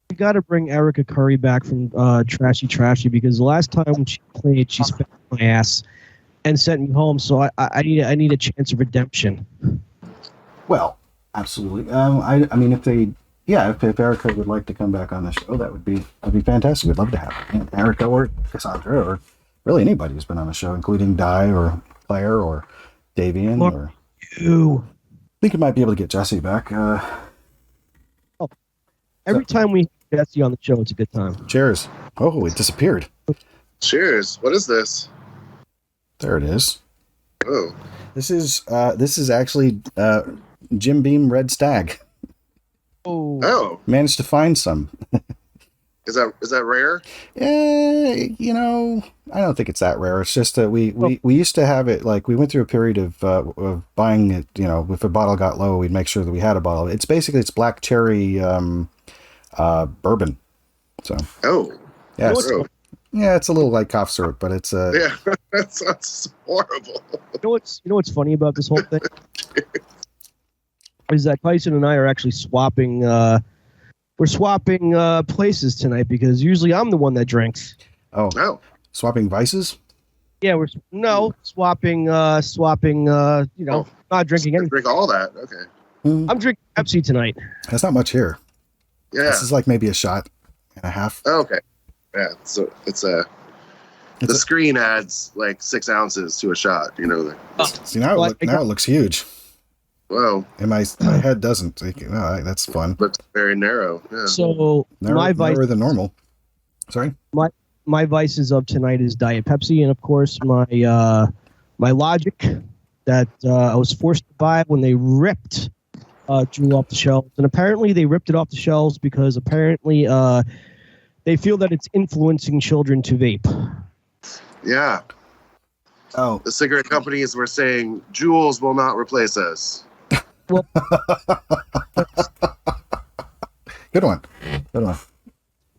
We got to bring Erica Curry back from Trashy because the last time she played, she spat on my ass and sent me home. So I need a chance of redemption. Well, absolutely. I mean, if Erica would like to come back on the show, that'd be fantastic. We'd love to have her. And Erica or Cassandra or really anybody who's been on the show, including Di or Claire or Davian or you. I think you might be able to get Jesse back. Every time we have Jesse on the show, it's a good time. Cheers. Oh, it disappeared. Cheers. What is this? There it is. Oh. This is actually Jim Beam Red Stag. Oh. Managed to find some. Is that rare? You know, I don't think it's that rare. It's just that we used to have it, like we went through a period of buying it, you know, if a bottle got low, we'd make sure that we had a bottle. It's black cherry bourbon. So yeah, it's a little like cough syrup, but it's yeah, that sounds horrible. You know what's funny about this whole thing is that Tyson and I are actually swapping. We're swapping places tonight because usually I'm the one that drinks. Oh. Swapping vices? Yeah, swapping. You know, not drinking anything. Drink all that. Okay. I'm drinking Pepsi tonight. That's not much here. Yeah. This is like maybe a shot and a half. Oh, okay. Yeah. So the screen adds like 6 ounces to a shot. You know. See now it looks huge. Whoa. And my head doesn't. Oh, that's fun. Looks very narrow. Yeah. So narrower than normal. Sorry. My vices of tonight is Diet Pepsi, and of course my Logic that I was forced to buy when they ripped Juul off the shelves. And apparently they ripped it off the shelves because apparently they feel that it's influencing children to vape. Yeah. Oh. The cigarette companies were saying Juuls will not replace us. Well, Good one.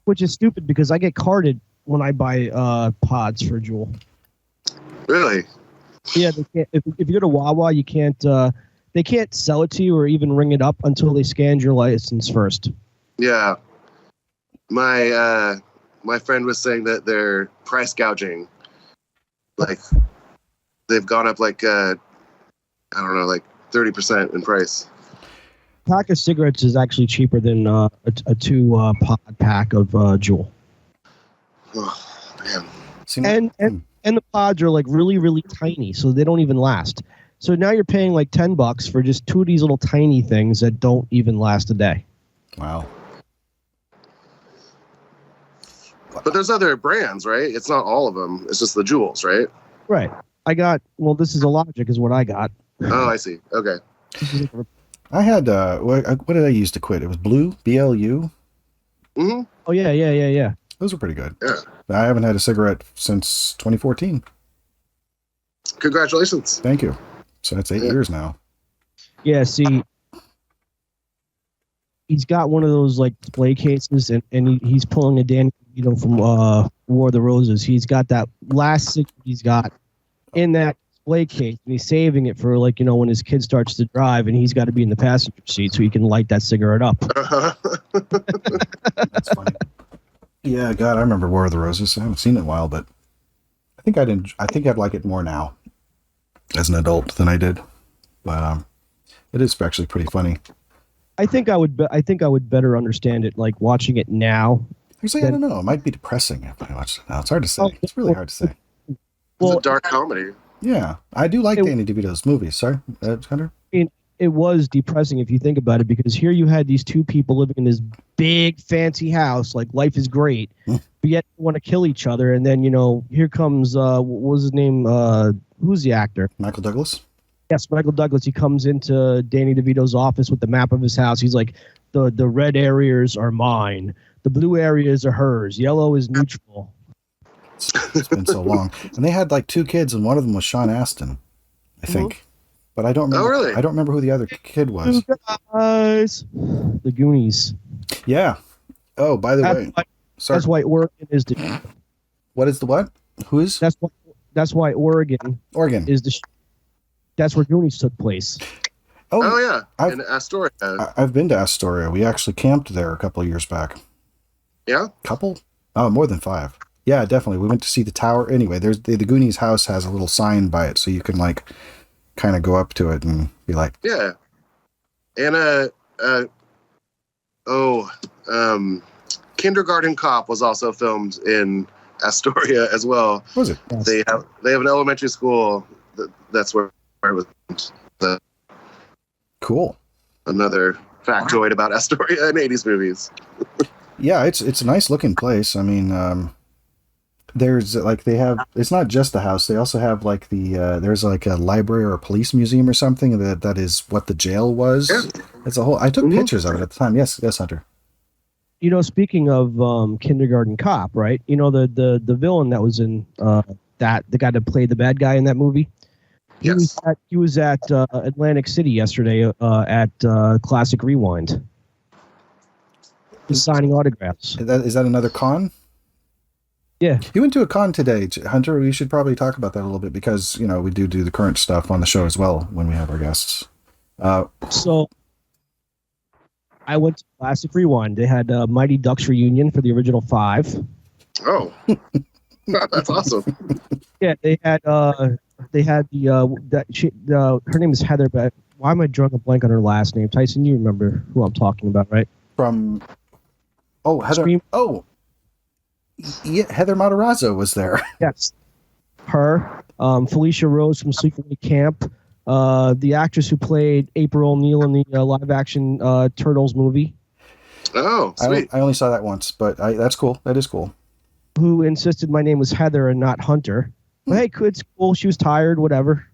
Which is stupid because I get carded when I buy pods for Juul. Really? Yeah, they can't, if you go to Wawa, you can't. They can't sell it to you or even ring it up until they scan your license first. Yeah. My friend was saying that they're price gouging. Like they've gone up like I don't know, like 30% in price. Pack of cigarettes is actually cheaper than a 2 pod pack of Juul. Oh, man. And the pods are like really, really tiny, so they don't even last. So now you're paying like $10 for just 2 of these little tiny things that don't even last a day. Wow. But there's other brands, right? It's not all of them. It's just the Juuls, right? Right. This is a Logic is what I got. Oh, I see. Okay. I had what did I use to quit? It was Blue, BLU. Mm-hmm. Oh yeah. Those were pretty good. Yeah. I haven't had a cigarette since 2014. Congratulations. Thank you. So that's 8 years now. Yeah, see, he's got one of those like display cases, and he's pulling a Danny DeVito from War of the Roses. He's got that last cigarette he's got in that display case, and he's saving it for like, you know, when his kid starts to drive, and he's got to be in the passenger seat so he can light that cigarette up. That's funny. Yeah, God, I remember War of the Roses. I haven't seen it in a while, but I think I'd like it more now as an adult than I did. But it is actually pretty funny. I think I would better understand it like watching it now. Actually, I don't know. It might be depressing if I watch it now. It's hard to say. It's really hard to say. It's a dark comedy. Yeah, I do like Danny DeVito's movies. Sorry, Hunter? It was depressing if you think about it, because here you had these 2 people living in this big fancy house, like life is great, but yet they want to kill each other. And then, you know, here comes, what was his name? Who's the actor? Michael Douglas? Yes, Michael Douglas. He comes into Danny DeVito's office with the map of his house. He's like, the red areas are mine. The blue areas are hers. Yellow is neutral. It's been so long. And they had like 2 kids, and one of them was Sean Astin, I think. But I don't remember. Oh, really? I don't remember who the other kid was. Guys, the Goonies. Yeah. Oh, by the way, sorry. That's why Oregon is the. What is the what? Who is? That's why Oregon. Oregon is the. That's where Goonies took place. Oh yeah, I've, in Astoria. I've been to Astoria. We actually camped there a couple of years back. Yeah. Couple? Oh, more than 5. Yeah, definitely. We went to see the tower. Anyway, there's the Goonies house has a little sign by it, so you can like kind of go up to it and be like, yeah. And Kindergarten Cop was also filmed in Astoria as well. what was it? Yes. They have an elementary school that's where it was. Cool. Another factoid about Astoria and 80s movies. Yeah, it's a nice looking place. I mean, there's like it's not just the house. They also have like there's like a library or a police museum or something that is what the jail was. Yeah. It's a whole. I took pictures of it at the time. Yes, Hunter. You know, speaking of Kindergarten Cop, right? You know the villain that was in the guy that played the bad guy in that movie. Yes. He was at Atlantic City yesterday at Classic Rewind. He's signing autographs. Is that another con? Yeah. You went to a con today, Hunter. We should probably talk about that a little bit because we do the current stuff on the show as well when we have our guests. So I went to Classic Rewind. They had Mighty Ducks reunion for the original 5. Oh, that's awesome. Yeah, they had her name is Heather, but why am I drawing a blank on her last name? Tyson, you remember who I'm talking about, right? From Heather. Scream. Oh, yeah, Heather Matarazzo was there. Yes, her. Felicia Rose from Sleepaway Camp. The actress who played April O'Neil in the live-action Turtles movie. Oh, sweet. I only saw that once, but that's cool. That is cool. Who insisted my name was Heather and not Hunter. But hey, it's cool. She was tired, whatever.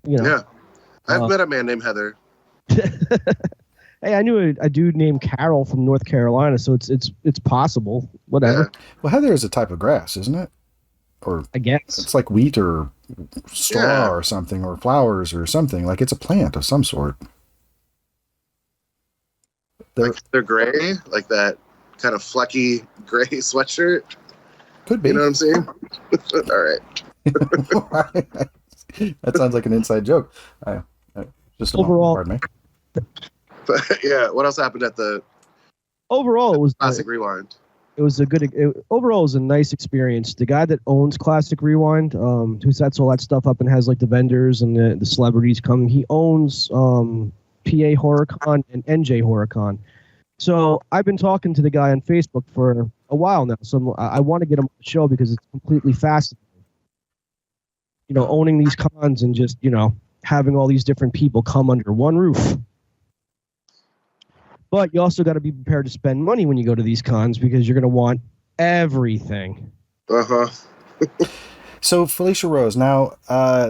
Yeah. I've met a man named Heather. Hey, I knew a dude named Carol from North Carolina, so it's possible. Whatever. Yeah. Well, heather is a type of grass, isn't it? Or I guess. it's like wheat or straw or something, or flowers or something. Like it's a plant of some sort. They're gray, like that kind of flecky gray sweatshirt. Could be. You know what I'm saying? All right. That sounds like an inside joke. Just Overall, pardon me. But yeah, what else happened at the overall, it was Classic Rewind? It was overall it was a nice experience. The guy that owns Classic Rewind, who sets all that stuff up and has like the vendors and the celebrities come, he owns PA HorrorCon and NJ HorrorCon. So I've been talking to the guy on Facebook for a while now. So I want to get him on the show because it's completely fascinating. Owning these cons and just having all these different people come under one roof. But you also got to be prepared to spend money when you go to these cons because you're going to want everything. Uh-huh. So, Felicia Rose. Now,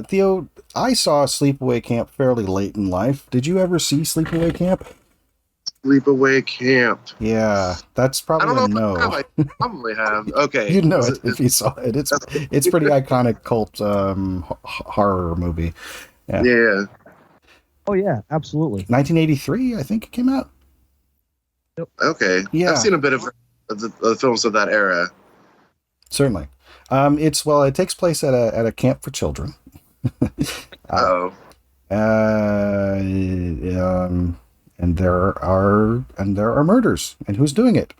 Theo, I saw Sleepaway Camp fairly late in life. Did you ever see Sleepaway Camp? Sleepaway Camp. Yeah, that's probably I don't a know. no. I probably have. Okay. You'd know it if you saw it. It's pretty iconic cult horror movie. Yeah. Oh, yeah, absolutely. 1983, I think it came out. Okay. Yeah. I've seen a bit of the films of that era. Certainly. It takes place at a camp for children. And there are murders, and who's doing it?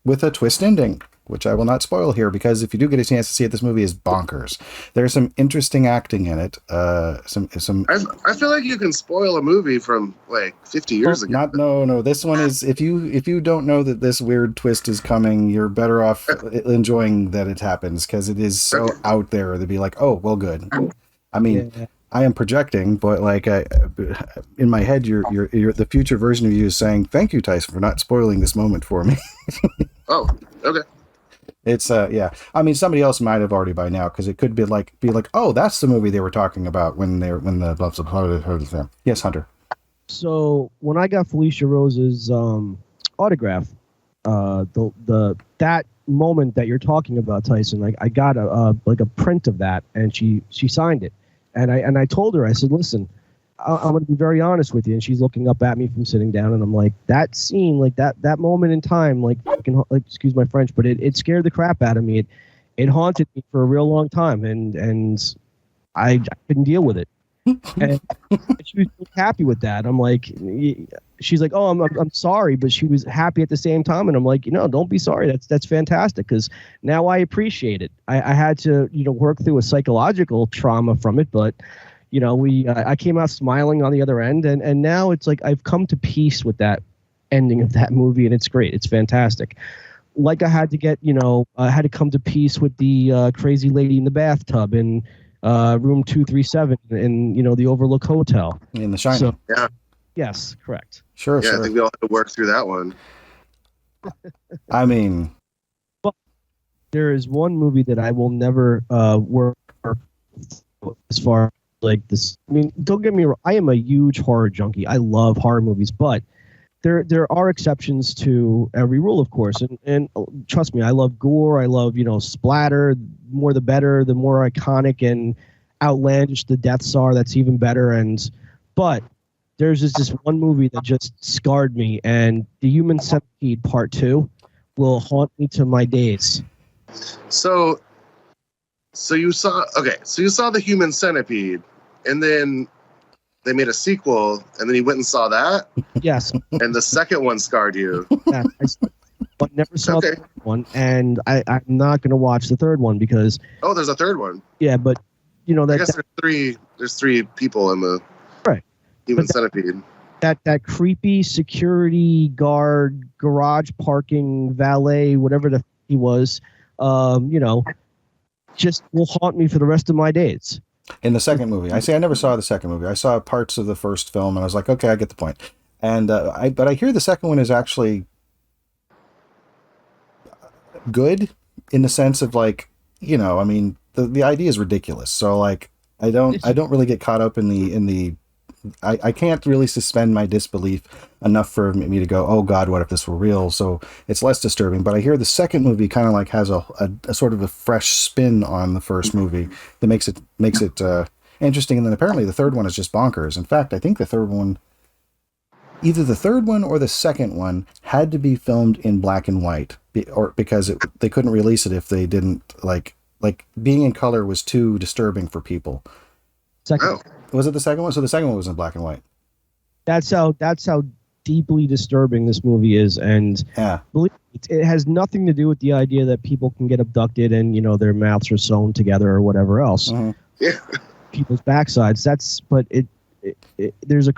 With a twist ending, which I will not spoil here because if you do get a chance to see it, this movie is bonkers. There's some interesting acting in it. Some. I feel like you can spoil a movie from like 50 years ago. No. This one is if you don't know that this weird twist is coming, you're better off enjoying that it happens because it is so out there to be like, oh, well, good. I mean. Yeah. I am projecting, but like in my head, you're the future version of you is saying, "Thank you, Tyson, for not spoiling this moment for me." Oh, okay. It's yeah. I mean, somebody else might have already by now because it could be like, oh, that's the movie they were talking about when the yes, Hunter. So when I got Felicia Rose's autograph, that moment that you're talking about, Tyson, like I got a print of that, and she signed it. And I told her, I said, listen, I'm going to be very honest with you. And she's looking up at me from sitting down. And I'm like, that scene, like that moment in time, like excuse my French, but it scared the crap out of me. It haunted me for a real long time. And I couldn't deal with it. And she was really happy with that. I'm like, she's like, oh, I'm sorry, but she was happy at the same time. And I'm like, don't be sorry. That's fantastic, because now I appreciate it. I had to, work through a psychological trauma from it, but I came out smiling on the other end, and now it's like I've come to peace with that ending of that movie, and it's great. It's fantastic. Like I had to get, I had to come to peace with the crazy lady in the bathtub in room 237 in, the Overlook Hotel. In The Shining. So, Yeah. Yes, correct. Sure, Yeah, sure. I think we all had to work through that one. I mean, there is one movie that I will never work as far like this. I mean, don't get me wrong. I am a huge horror junkie. I love horror movies, but there are exceptions to every rule, of course. And trust me, I love gore. I love, splatter. More the better. The more iconic and outlandish the deaths are, that's even better. But there's this one movie that just scarred me, and The Human Centipede Part 2 will haunt me to my days. So you saw The Human Centipede, and then they made a sequel, and then you went and saw that, Yes. and the second one scarred you. Yeah, I never saw the third one, and I'm not going to watch the third one because. Oh, there's a third one. Yeah, but I guess there's three people in the right. Human Centipede. That creepy security guard, garage parking valet, whatever he was, just will haunt me for the rest of my days. in the second movie, I never saw the second movie. I saw parts of the first film, and I was like, okay, I get the point. And but I hear the second one is actually good in the sense of like, I mean, the idea is ridiculous. So like, I don't really get caught up in the. I can't really suspend my disbelief enough for me to go, oh God, what if this were real? So it's less disturbing. But I hear the second movie kind of like has a sort of a fresh spin on the first movie that makes it interesting. And then apparently the third one is just bonkers. In fact, I think the third one, either the third one or the second one, had to be filmed in black and white, because they couldn't release it if they didn't like being in color was too disturbing for people. Second. Was it the second one? So the second one was in black and white. That's how deeply disturbing this movie is, and believe it has nothing to do with the idea that people can get abducted and their mouths are sewn together or whatever else. Mm-hmm. Yeah. People's backsides. There's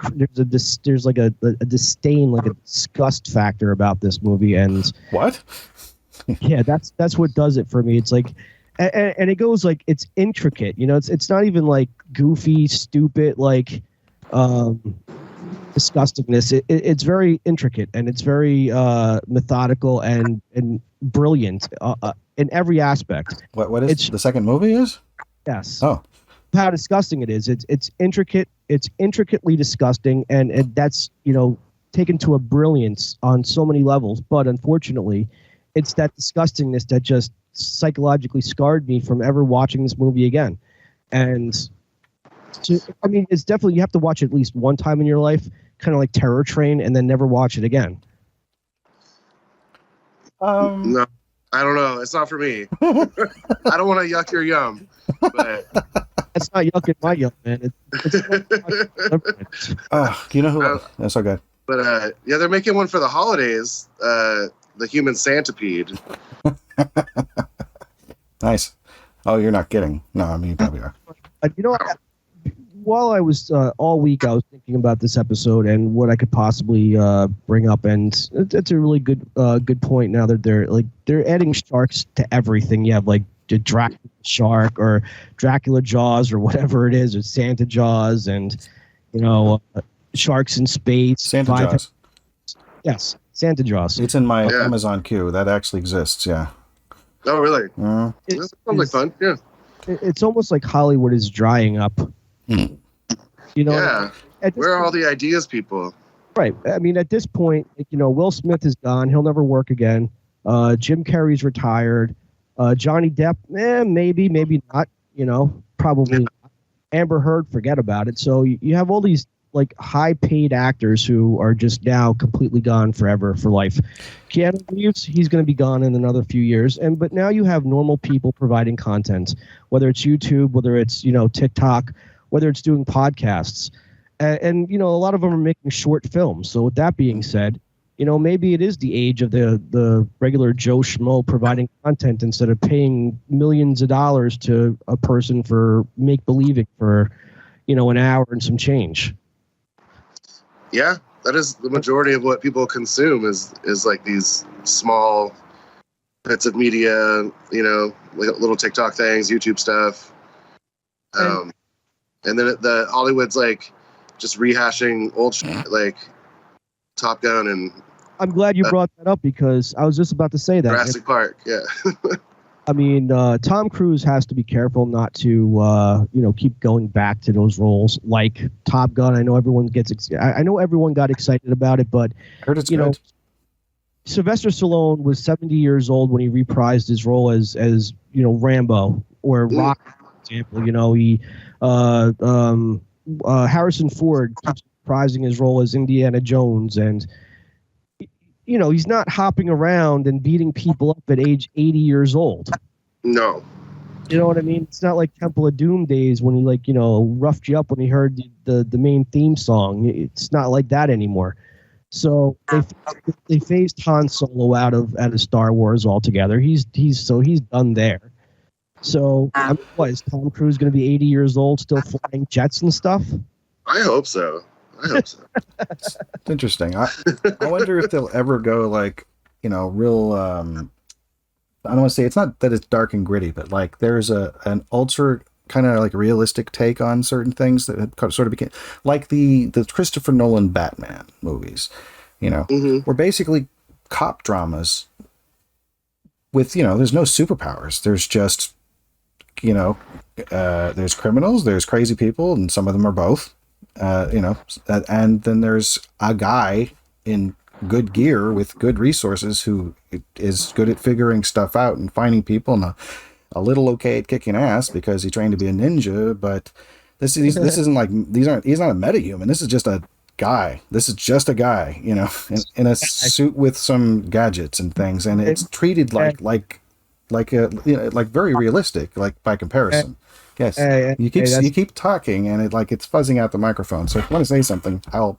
like a disdain, like a disgust factor about this movie, and what? Yeah, that's what does it for me. It's like. And it goes like it's intricate, it's not even like goofy, stupid, like disgustingness. It's very intricate, and it's very methodical and brilliant in every aspect. What is the second movie is? Yes. Oh, how disgusting it is. It's intricate. It's intricately disgusting, and that's taken to a brilliance on so many levels. But unfortunately, it's that disgustingness that just psychologically scarred me from ever watching this movie again. And so, I mean, it's definitely, you have to watch it at least one time in your life, kind of like Terror Train, and then never watch it again. No, I don't know. It's not for me. I don't want to yuck your yum, but that's not yucking my yum, man. You know who? That's so good. But yeah, they're making one for the holidays. The Human Centipede. Nice. Oh, you're not kidding. No, I mean, you probably are. While I was all week, I was thinking about this episode and what I could possibly bring up, and it's a really good point. Now that they're adding sharks to everything. You have like the Dracula shark or Dracula Jaws or whatever it is, or Santa Jaws, and sharks in space. Santa Jaws. Yes, Santa Jaws. It's in my Amazon queue. That actually exists. Yeah. Oh, really? Mm. That sounds like fun. Yeah. It's almost like Hollywood is drying up. Yeah. Where are all the ideas people? Right. I mean, at this point, Will Smith is gone. He'll never work again. Jim Carrey's retired. Johnny Depp, maybe not. Probably not. Amber Heard, forget about it. So you have all these like high-paid actors who are just now completely gone forever for life. Keanu Reeves, he's going to be gone in another few years. But now you have normal people providing content, whether it's YouTube, whether it's TikTok, whether it's doing podcasts. And a lot of them are making short films. So with that being said, maybe it is the age of the regular Joe Schmo providing content instead of paying millions of dollars to a person for make-believing for, an hour and some change. Yeah, that is the majority of what people consume is like these small bits of media, like little TikTok things, YouTube stuff. And then the Hollywood's like just rehashing old shit like Top Gun and I'm glad you brought that up because I was just about to say that. Jurassic Park, yeah. I mean, Tom Cruise has to be careful not to, keep going back to those roles like Top Gun. I know everyone got excited about it, but I heard it's good. Sylvester Stallone was 70 years old when he reprised his role as Rambo or Rock, for example. He Harrison Ford keeps reprising his role as Indiana Jones, and he's not hopping around and beating people up at age 80 years old. No. You know what I mean? It's not like Temple of Doom days when he roughed you up when he heard the main theme song. It's not like that anymore. So they phased Han Solo out of Star Wars altogether. He's done there. So is Tom Cruise going to be 80 years old still flying jets and stuff? I hope so. It's interesting. I wonder if they'll ever go real. I don't want to say it's not that it's dark and gritty, but like there's an ultra kind of like realistic take on certain things that have sort of became like the Christopher Nolan Batman movies. Were basically cop dramas with there's no superpowers. There's just there's criminals, there's crazy people, and some of them are both. And then there's a guy in good gear with good resources who is good at figuring stuff out and finding people and a little okay at kicking ass because he trained to be a ninja. But this isn't like he's not a metahuman. This is just a guy. This is just a guy, in a suit with some gadgets and things, and it's treated like very realistic, like by comparison. Yes, you keep talking, and it's fuzzing out the microphone. So if you want to say something, I'll.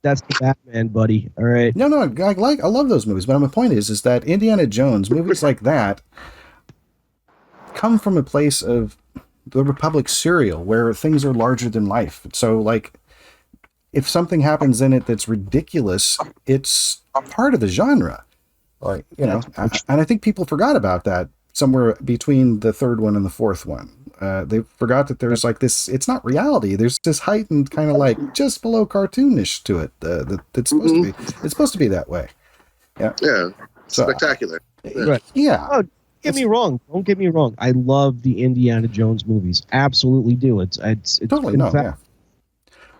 That's the Batman, buddy. All right. No, I love those movies, but my point is that Indiana Jones movies like that come from a place of the Republic serial where things are larger than life. So if something happens in it that's ridiculous, it's part of the genre. And I think people forgot about that somewhere between the third one and the fourth one. They forgot that there's this, it's not reality. There's this heightened kind of just below cartoonish to it. That's supposed to be that way. Yeah. Yeah. Spectacular. Right. Yeah. Oh, don't get me wrong. I love the Indiana Jones movies. Absolutely do. It's totally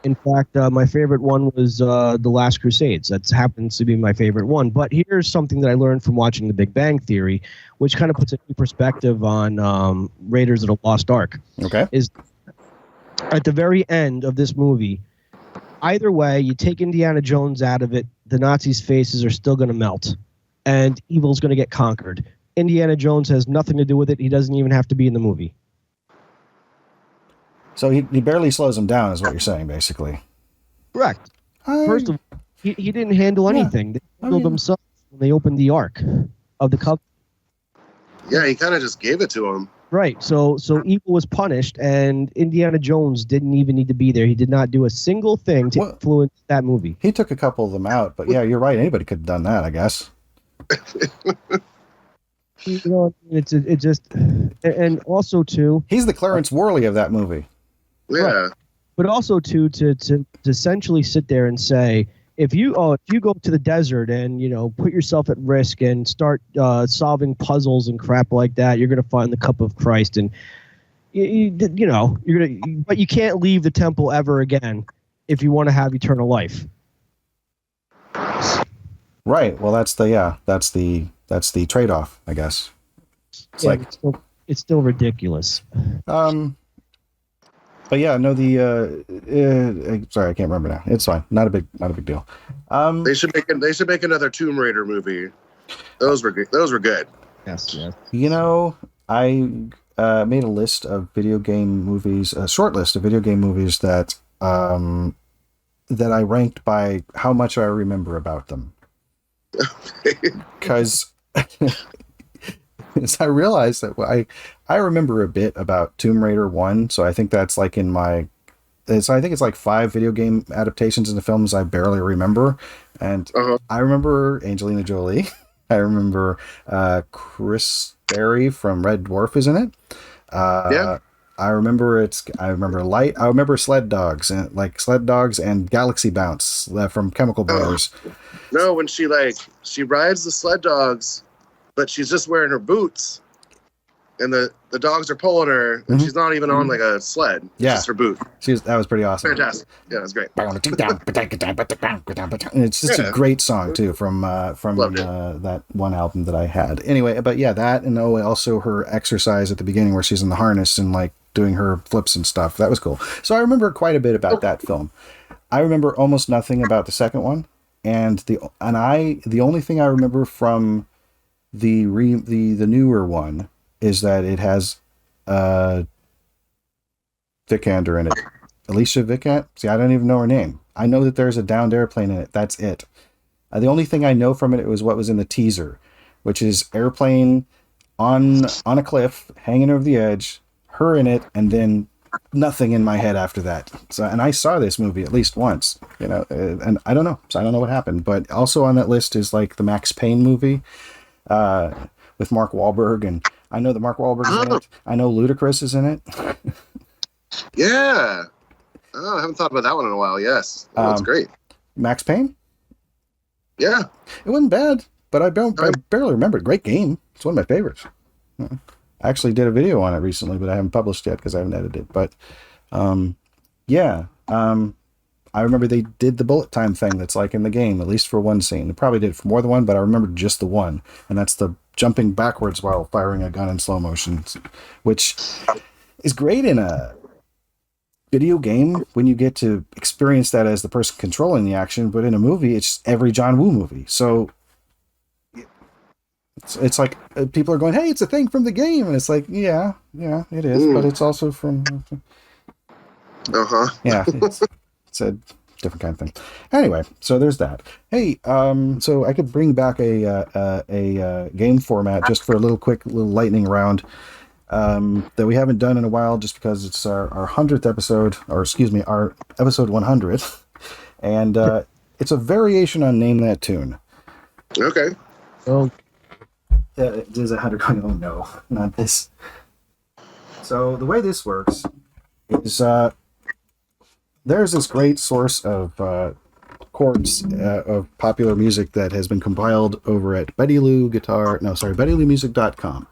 In fact, my favorite one was The Last Crusades. That happens to be my favorite one. But here's something that I learned from watching The Big Bang Theory, which kind of puts a new perspective on Raiders of the Lost Ark. Okay. Is at the very end of this movie, either way, you take Indiana Jones out of it, the Nazis' faces are still going to melt, and evil's going to get conquered. Indiana Jones has nothing to do with it. He doesn't even have to be in the movie. So he barely slows him down, is what you're saying, basically. Correct. First of all, he didn't handle anything. They handled themselves when they opened the Ark of the Covenant. Yeah, he kind of just gave it to him. Right. So evil was punished, and Indiana Jones didn't even need to be there. He did not do a single thing to influence that movie. He took a couple of them out, but yeah, you're right. Anybody could have done that, I guess. It just, and also too, he's the Clarence Worley of that movie. Yeah. Right. But also to essentially sit there and say, if you go to the desert and put yourself at risk and start solving puzzles and crap like that, you're gonna find the cup of Christ, and but you can't leave the temple ever again if you want to have eternal life. Right. Well, that's the trade-off, I guess. It's still ridiculous. But yeah, no, sorry, I can't remember now. It's fine. Not a big deal. They should make another Tomb Raider movie. Those were good. Yes. I made a list of video game movies, a short list of video game movies that that I ranked by how much I remember about them. Because I realized that I remember a bit about Tomb Raider 1, so I think that's like in my... So I think it's like 5 video game adaptations into films I barely remember. And I remember Angelina Jolie. I remember Chris Berry from Red Dwarf is in it. Yeah. I remember Light. I remember Sled Dogs and Galaxy Bounce from Chemical Brothers. No, when she rides the sled dogs, but she's just wearing her boots, and the dogs are pulling her, and she's not even on like a sled. It's just her boot. That was pretty awesome. Fantastic. Yeah, it was great. And it's just a great song too from that one album that I had. Anyway, but yeah, that, and also her exercise at the beginning where she's in the harness and like doing her flips and stuff. That was cool. So I remember quite a bit about that film. I remember almost nothing about the second one, and the only thing I remember from the newer one is that it has Vikander in it. Alicia Vikander? See, I don't even know her name. I know that there's a downed airplane in it. That's it. The only thing I know from it was what was in the teaser, which is airplane on a cliff, hanging over the edge, her in it, and then nothing in my head after that. So, and I saw this movie at least once, and I don't know. So I don't know what happened. But also on that list is like the Max Payne movie with Mark Wahlberg, and I know that Mark Wahlberg is in it. I know Ludacris is in it. Yeah. Oh, I haven't thought about that one in a while. Yes. That's great. Max Payne? Yeah. It wasn't bad, but I barely remember it. Great game. It's one of my favorites. I actually did a video on it recently, but I haven't published yet because I haven't edited it. But I remember they did the bullet time thing that's like in the game, at least for one scene. They probably did it for more than one, but I remember just the one. And that's the jumping backwards while firing a gun in slow motion, which is great in a video game when you get to experience that as the person controlling the action. But in a movie, it's every John Woo movie. So it's like people are going, hey, it's a thing from the game. And it's like, yeah, it is. But it's also from... Yeah, it's a different kind of thing. Anyway, so there's that. Hey, so I could bring back a game format just for a little lightning round that we haven't done in a while, just because it's our 100th episode, or excuse me, our episode 100, and it's a variation on Name That Tune. Okay. Oh, there's a 100 going. Oh no, not this. So the way this works is there's this great source of chords of popular music that has been compiled over at BettyLouMusic.com.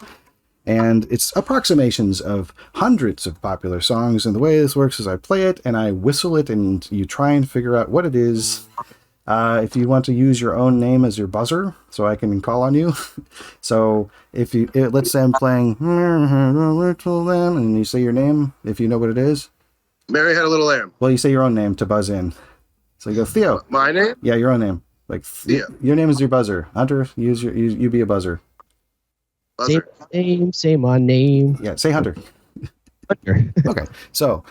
And it's approximations of hundreds of popular songs. And the way this works is I play it and I whistle it, and you try and figure out what it is. If you want to use your own name as your buzzer, so I can call on you. So let's say I'm playing and you say your name, if you know what it is. Mary Had a Little Lamb. Well, you say your own name to buzz in. So you go, Theo. My name? Yeah, your own name. Like Theo. Your name is your buzzer. Hunter, you be a buzzer. Say my name, say my name. Yeah, say Hunter. Hunter. Okay, so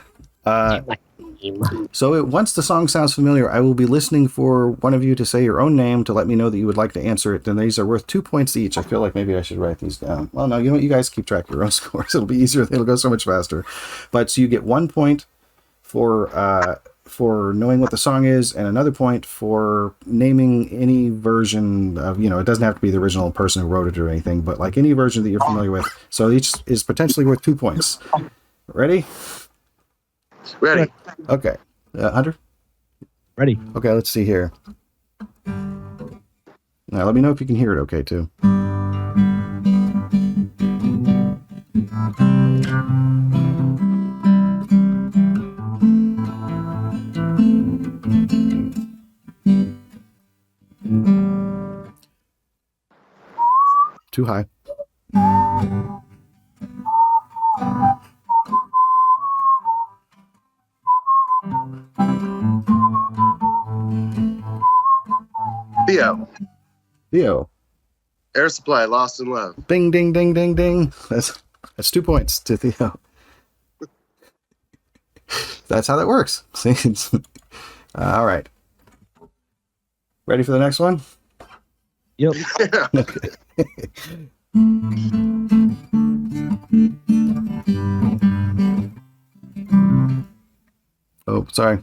once the song sounds familiar, I will be listening for one of you to say your own name to let me know that you would like to answer it. Then these are worth 2 points each. I feel like maybe I should write these down. Well, no, you guys keep track of your own scores. It'll be easier. It'll go so much faster. But so you get 1 point for knowing what the song is, and another point for naming any version of, it doesn't have to be the original person who wrote it or anything, but like any version that you're familiar with. So each is potentially worth 2 points. Ready? Ready. Okay. Hunter? Ready. Okay, let's see here. Now, let me know if you can hear it okay, too. Too high. Theo. Air Supply, Lost in Love. Ding, ding, ding, ding, ding. That's That's 2 points to Theo. That's how that works. See? All right. Ready for the next one? Yep. Okay. Oh, sorry.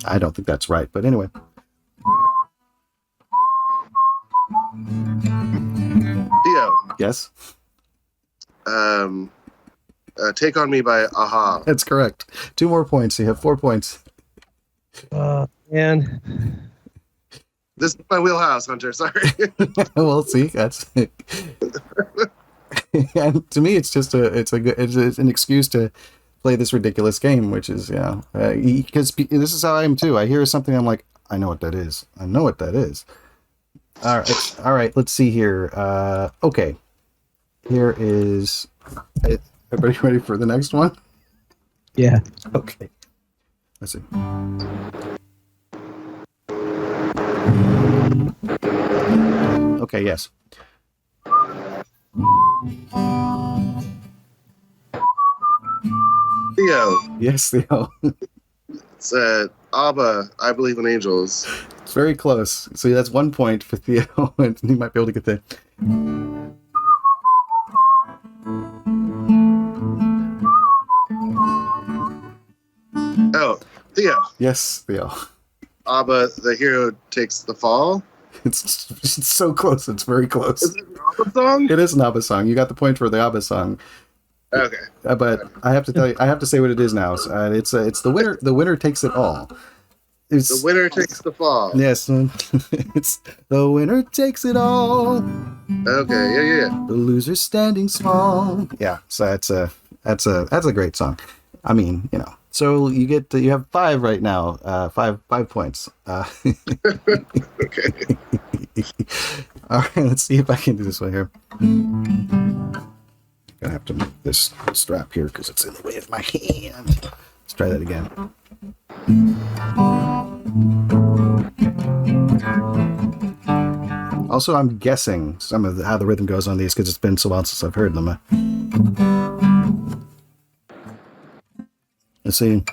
I don't think that's right, but anyway. Theo, Yes, Take on Me by Aha. that's correct. 2 more points. You have 4 points. And This is my wheelhouse, Hunter. Sorry. Well, see, that's and to me, it's an excuse to play this ridiculous game, which is because this is how I am too. I hear something, I'm like, I know what that is. I know what that is. All right. Let's see here. Okay, here is. Everybody ready for the next one? yeah. Okay. Let's see. Okay, yes. Theo, Yes, Theo. it's ABBA, I Believe in Angels. It's very close. So that's 1 point for Theo, and he might be able to get the. Oh, Theo, Yes, Theo. ABBA, The Hero Takes the Fall. It's so close. It's very close. Is it an ABBA song? It is an ABBA song. You got the point for the ABBA song. Okay. But I have to tell you, I have to say what it is now. It's the winner. The winner takes it all. It's, The Winner Takes the Fall. yes, it's the winner takes it all. Okay, yeah. The loser standing small. Yeah, so that's a great song. I mean, So you have 5 right now. 5 points. Okay. All right, let's see if I can do this one here. Gonna have to move this strap here because it's in the way of my hand. Let's try that again. Also, I'm guessing some of how the rhythm goes on these because it's been so long since I've heard them. Let's see.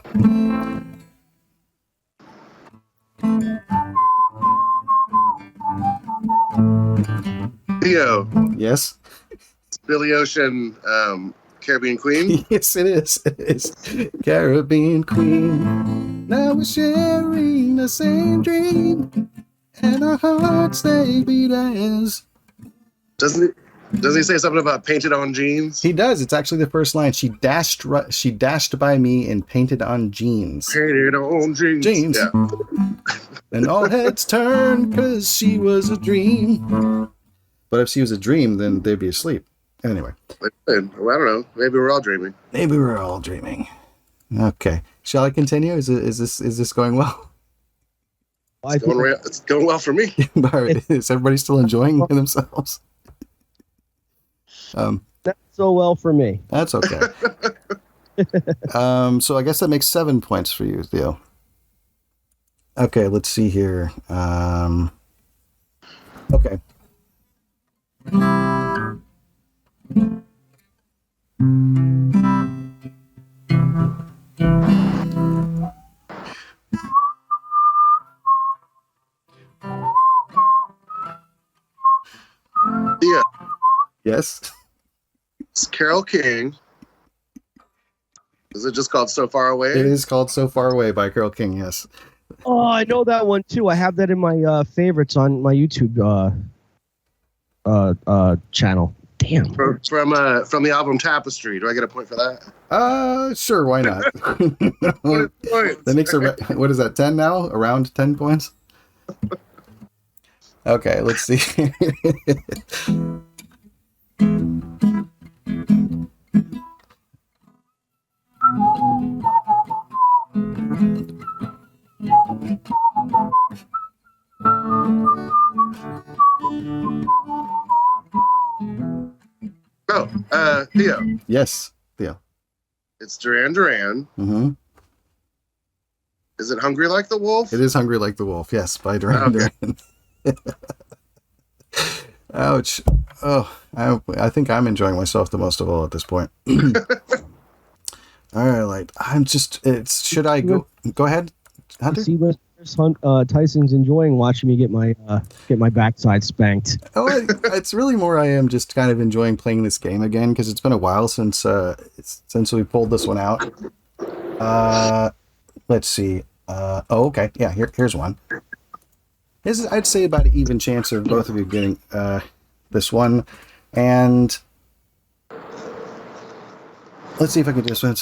Theo, Yes. Billy Ocean, Caribbean Queen. Yes, it is. It is. Caribbean Queen. Now we're sharing the same dream, and our hearts they beat as. Doesn't he say something about painted on jeans? He does. It's actually the first line. She dashed by me in painted on jeans. Painted on jeans. Jeans. Yeah. And all heads turned because she was a dream. But if she was a dream, then they'd be asleep. Anyway. Well, I don't know. Maybe we're all dreaming. Maybe we're all dreaming. Okay. Shall I continue? Is this going well? It's going well for me. Is everybody still enjoying themselves? Not so well for me. That's okay. So I guess that makes 7 points for you, Theo. Okay, let's see here. Okay. Yeah. Yes. It's Carole King. Is it just called So Far Away? It is called So Far Away by Carole King, yes. Oh, I know that one too. I have that in my favorites on my YouTube channal. Damn. From the album Tapestry. Do I get a point for that? Sure, why not? That makes what is that, 10 now? Around 10 points? Okay, let's see. Theo. Yes, Theo. It's Duran Duran. Mm-hmm. Is it Hungry Like the Wolf? It is Hungry Like the Wolf, yes, by Duran Duran. Ouch. Oh, I think I'm enjoying myself the most of all at this point. All right, should I go ahead, Hunter? See, Tyson's enjoying watching me get my backside spanked. Oh, it's really more I am just kind of enjoying playing this game again because it's been a while since we pulled this one out. Let's see. Okay. Yeah, here's one. I'd say about an even chance of both of you getting this one. And let's see if I can do this one.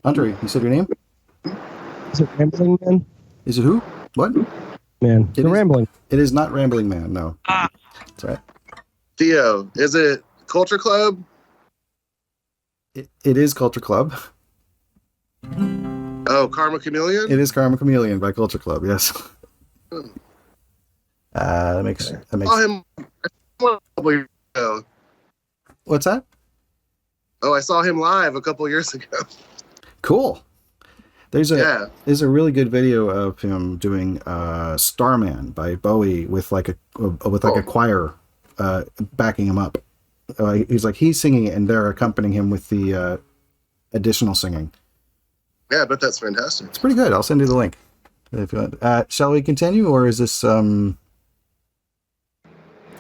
Hunter, you said your name? Is it Rambling Man? Is it who? What? Man. Rambling. It is not Rambling Man, no. That's right. Theo, is it Culture Club? It is Culture Club. Oh, Karma Chameleon? It is Karma Chameleon by Culture Club, yes. That makes I saw him a couple years ago. What's that? Oh, I saw him live a couple years ago. Cool. There's a really good video of him doing Starman by Bowie with like a choir backing him up. He's singing it and they're accompanying him with the additional singing. Yeah, I bet that's fantastic. It's pretty good. I'll send you the link if you want. Shall we continue, or is this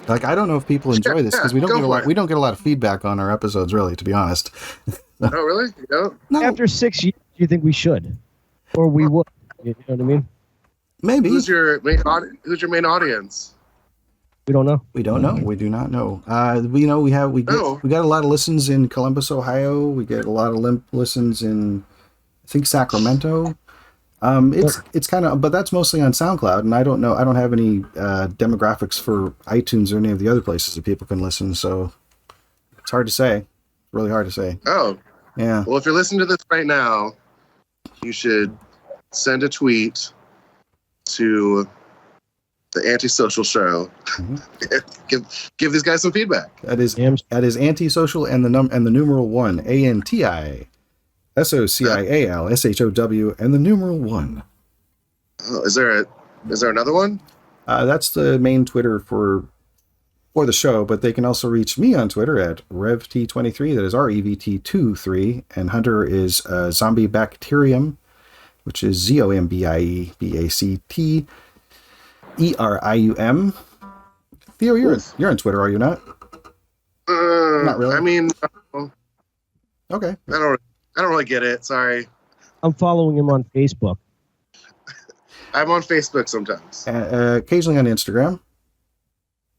I don't know if people enjoy this because we don't get a lot of feedback on our episodes, really, to be honest. Oh, really? You don't? No. After 6 years, do you think we should, or we would? You know what I mean? Maybe. Who's your main audience? We don't know. We don't know. We do not know. We got a lot of listens in Columbus, Ohio. We get a lot of listens in, I think, Sacramento. It's kind of, but that's mostly on SoundCloud, and I don't know. I don't have any demographics for iTunes or any of the other places that people can listen. So it's hard to say. Really hard to say. Oh, yeah. Well, if you're listening to this right now, you should send a tweet to the Antisocial Show. Mm-hmm. give these guys some feedback. That is Antisocial and the numeral 1, ANTISOCIALSHOW and the numeral 1. Oh, is there another one? That's the main Twitter for the show, but they can also reach me on Twitter at RevT23, that is REVT23, and Hunter is Zombie Bacterium, which is ZOMBIEBACTERIUM. Theo, you're on Twitter, are you not? Not really. I mean, okay. I don't really get it. Sorry. I'm following him on Facebook. I'm on Facebook sometimes. Occasionally on Instagram.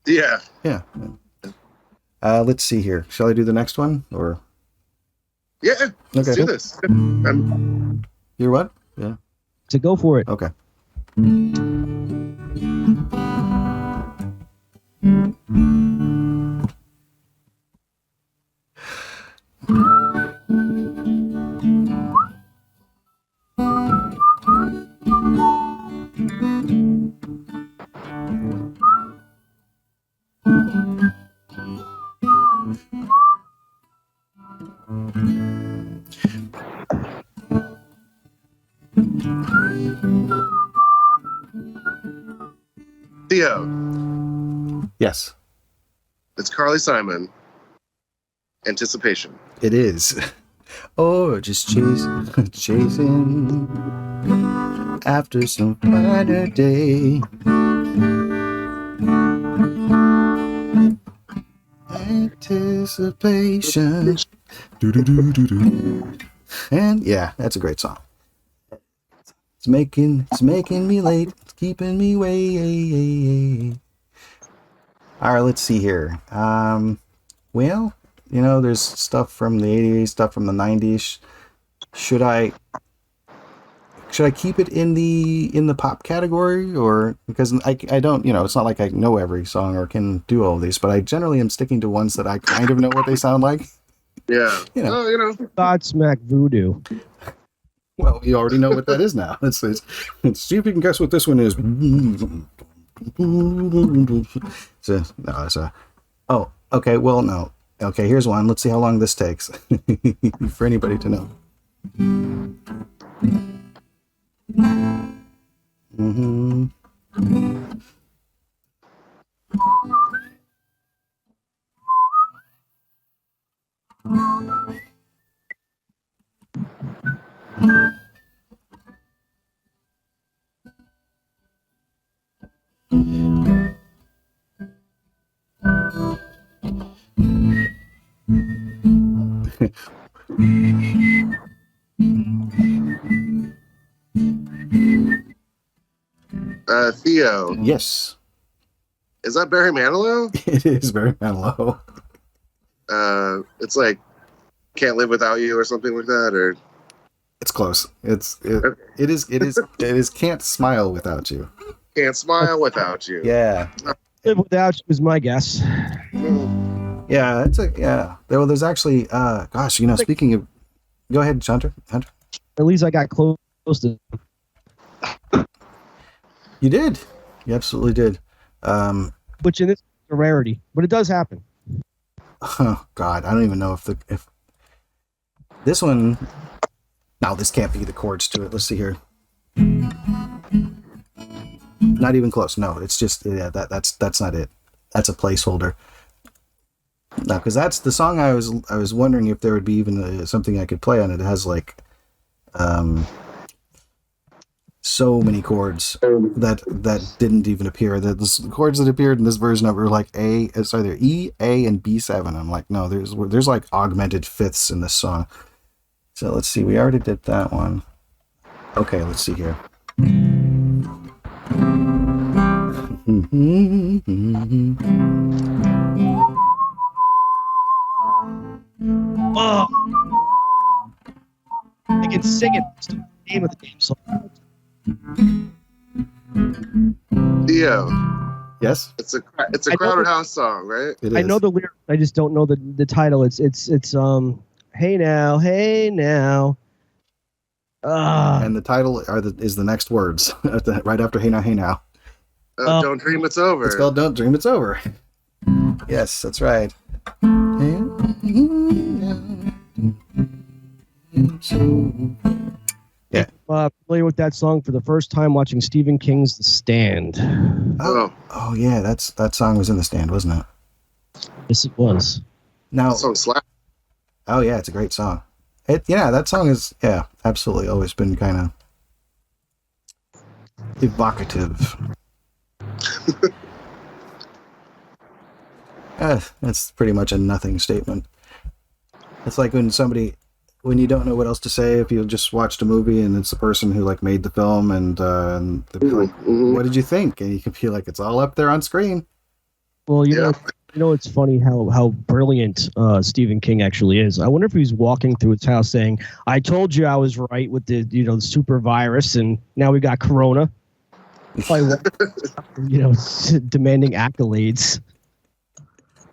Yeah. Yeah. Let's see here. Shall I do the next one or? Yeah. Let's do this. You're what? Yeah. So go for it. Okay. Theo. Yes. It's Carly Simon. Anticipation. It is. Oh, just chasing after some finer day. Anticipation. And yeah, that's a great song. It's making me late. It's keeping me waiting. All right, let's see here. Well, there's stuff from the 80s, stuff from the 90s. Should I keep it in the pop category, or because I don't, it's not like I know every song or can do all of these, but I generally am sticking to ones that I kind of know what they sound like. Yeah. You know. Oh, you know. Godsmack voodoo. Well, you already know what that is now. Let's see if you can guess what this one is. Oh, okay. Well, no. Okay, here's one. Let's see how long this takes for anybody to know. Mm-hmm. Theo, Yes, is that Barry Manilow? it is very Manilow. It's like Can't Live Without You or something like that, or It's close. It is Can't Smile Without You. Can't Smile Without You. Yeah. Live Without You is my guess. Yeah, there's actually gosh, speaking of, go ahead, Hunter. At least I got close to. You did. You absolutely did. Which in this is a rarity, but it does happen. Oh God, I don't even know if this one. No, this can't be the chords to it. Let's see here. Not even close. No, it's just that's not it. That's a placeholder. No, because that's the song I was wondering if there would be even something I could play on it. It has like so many chords that didn't even appear. The chords that appeared in this version of it were like it's either E, A, and B7. I'm like, no, there's like augmented fifths in this song. So let's see. We already did that one. Okay, let's see here. Oh, I can sing it. It's the name of the game song. Theo, Yes, it's a Crowded House song, right? it is. I know the lyrics. I just don't know the title. It's hey now, hey now. And the title is the next words right after Hey Now, Hey Now. Don't Dream It's Over. It's called Don't Dream It's Over. Yes, that's right. Yeah. Familiar with that song for the first time watching Stephen King's The Stand. Oh yeah, that song was in The Stand, wasn't it? Yes, it was. Now, That song slap. oh yeah, it's a great song. That song is absolutely always been kind of evocative. That's pretty much a nothing statement. It's like when you don't know what else to say if you just watched a movie and it's the person who like made the film and they'll be like, what did you think? And you can feel like it's all up there on screen. Well, you know, it's funny how brilliant Stephen King actually is. I wonder if he's walking through his house saying, "I told you I was right with the the super virus, and now we got corona." Probably, demanding accolades.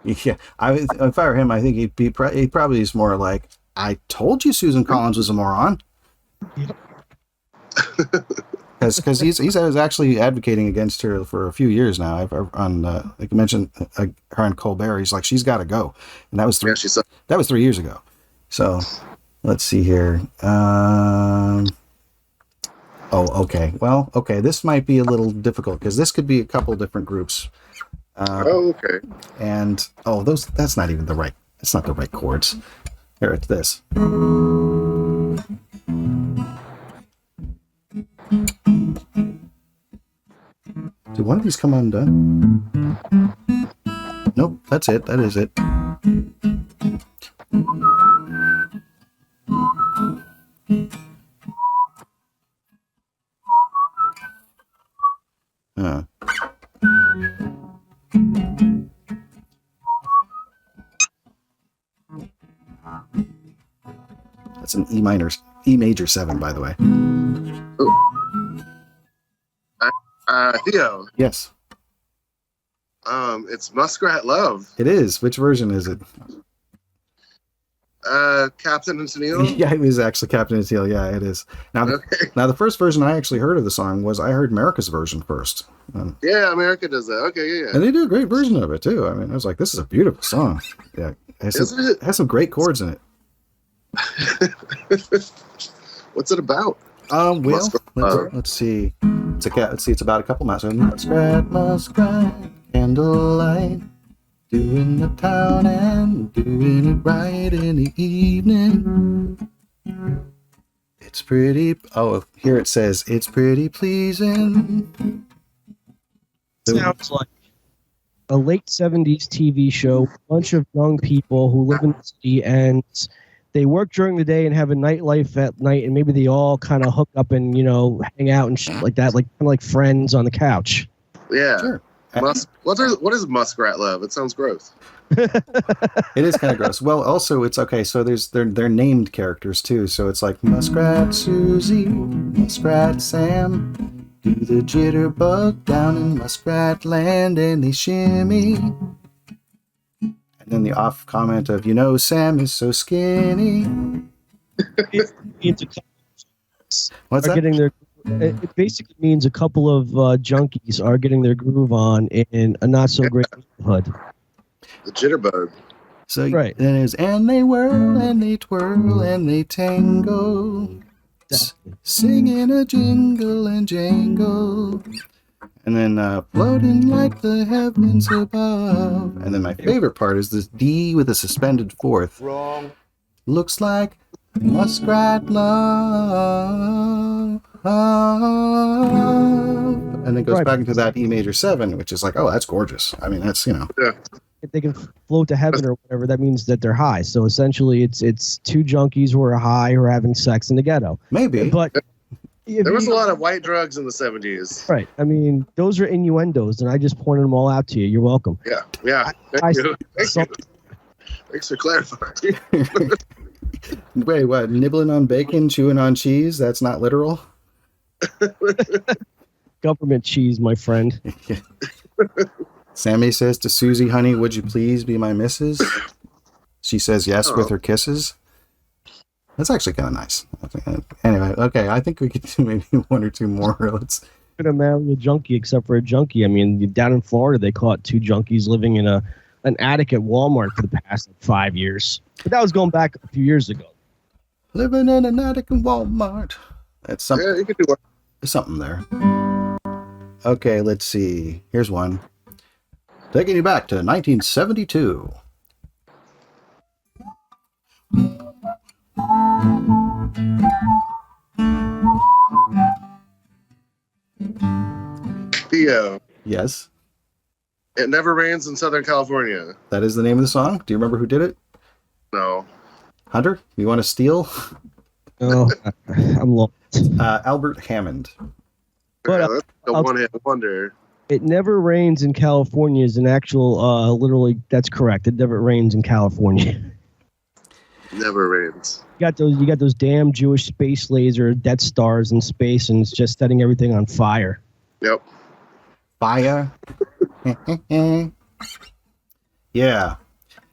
Yeah, if I were him, I think he probably is more like, I told you Susan Collins was a moron. Because he was actually advocating against her for a few years now. Like I mentioned her on Colbert. He's like, she's got to go, and that was 3 years ago. So let's see here. Okay. Well, okay. This might be a little difficult because this could be a couple different groups. Okay. And that's not even the right. It's not the right chords. Here, it's this. Did one of these come undone? Nope, that's it. That is it. That's an E major 7, by the way. Theo. Yes. It's Muskrat Love. It is. Which version is it? Captain and Tennille? Yeah, it was actually Captain and Teal. Yeah, it is. Now, now the first version I actually heard of the song was I heard America's version first. Yeah, America does that. Okay, yeah. And they do a great version of it too. I mean, I was like, this is a beautiful song. Yeah, it has some great chords in it. What's it about? Well, let's see. It's about a couple miles. Muskrat, candlelight, doing the town and doing it right in the evening. It's pretty. Oh, here it says it's pretty pleasing. Sounds like a late 70s TV show. A bunch of young people who live in the city and they work during the day and have a nightlife at night, and maybe they all kind of hook up and, you know, hang out and shit like that, like kind of like friends on the couch. Yeah. Sure. What is muskrat love? It sounds gross. It is kind of gross. Well, also it's okay. So they're named characters too. So it's like Muskrat Susie, Muskrat Sam, do the jitterbug down in Muskrat Land, and they shimmy. And then the off comment of, you know, Sam is so skinny. What's that? It basically means a couple of junkies are getting their groove on in a not so great neighborhood. The jitterbug. So right. Then it's and they whirl and they twirl and they tango, singing a jingle and jangle. And then floating like the heavens above. And then my favorite part is this D with a suspended fourth. Wrong. Looks like muskrat love. And it goes back into that E major 7, which is like, oh, that's gorgeous. I mean, that's, you know. Yeah. If they can float to heaven or whatever, that means that they're high. So essentially it's two junkies who are high who are having sex in the ghetto. Maybe. But there was a lot of white drugs in the 70s. Right. I mean, those are innuendos, and I just pointed them all out to you. You're welcome. Yeah. Thank you. Thanks for clarifying. Wait, what? Nibbling on bacon, chewing on cheese? That's not literal? Government cheese, my friend. Sammy says to Susie, honey, would you please be my missus? She says yes with her kisses. That's actually kind of nice. Anyway, okay, I think we could do maybe one or two more. Let's gonna marry a junkie except for a junkie. I mean, down in Florida, they caught two junkies living in an attic at Walmart for the past 5 years. But that was going back a few years ago. Living in an attic in Walmart. That's something. Yeah, you could do one. There's something there. Okay, let's see. Here's one. Taking you back to 1972. Theo. Yes. It Never Rains in Southern California. That is the name of the song. Do you remember who did it? No. Hunter, you want to steal? Oh, I'm lost. Albert Hammond. But that's a one-hit wonder. It Never Rains in California is an actual, literally, that's correct. It never rains in California. Never rains. You got those damn Jewish space laser Death Stars in space, and it's just setting everything on fire. Yep. Fire. Yeah.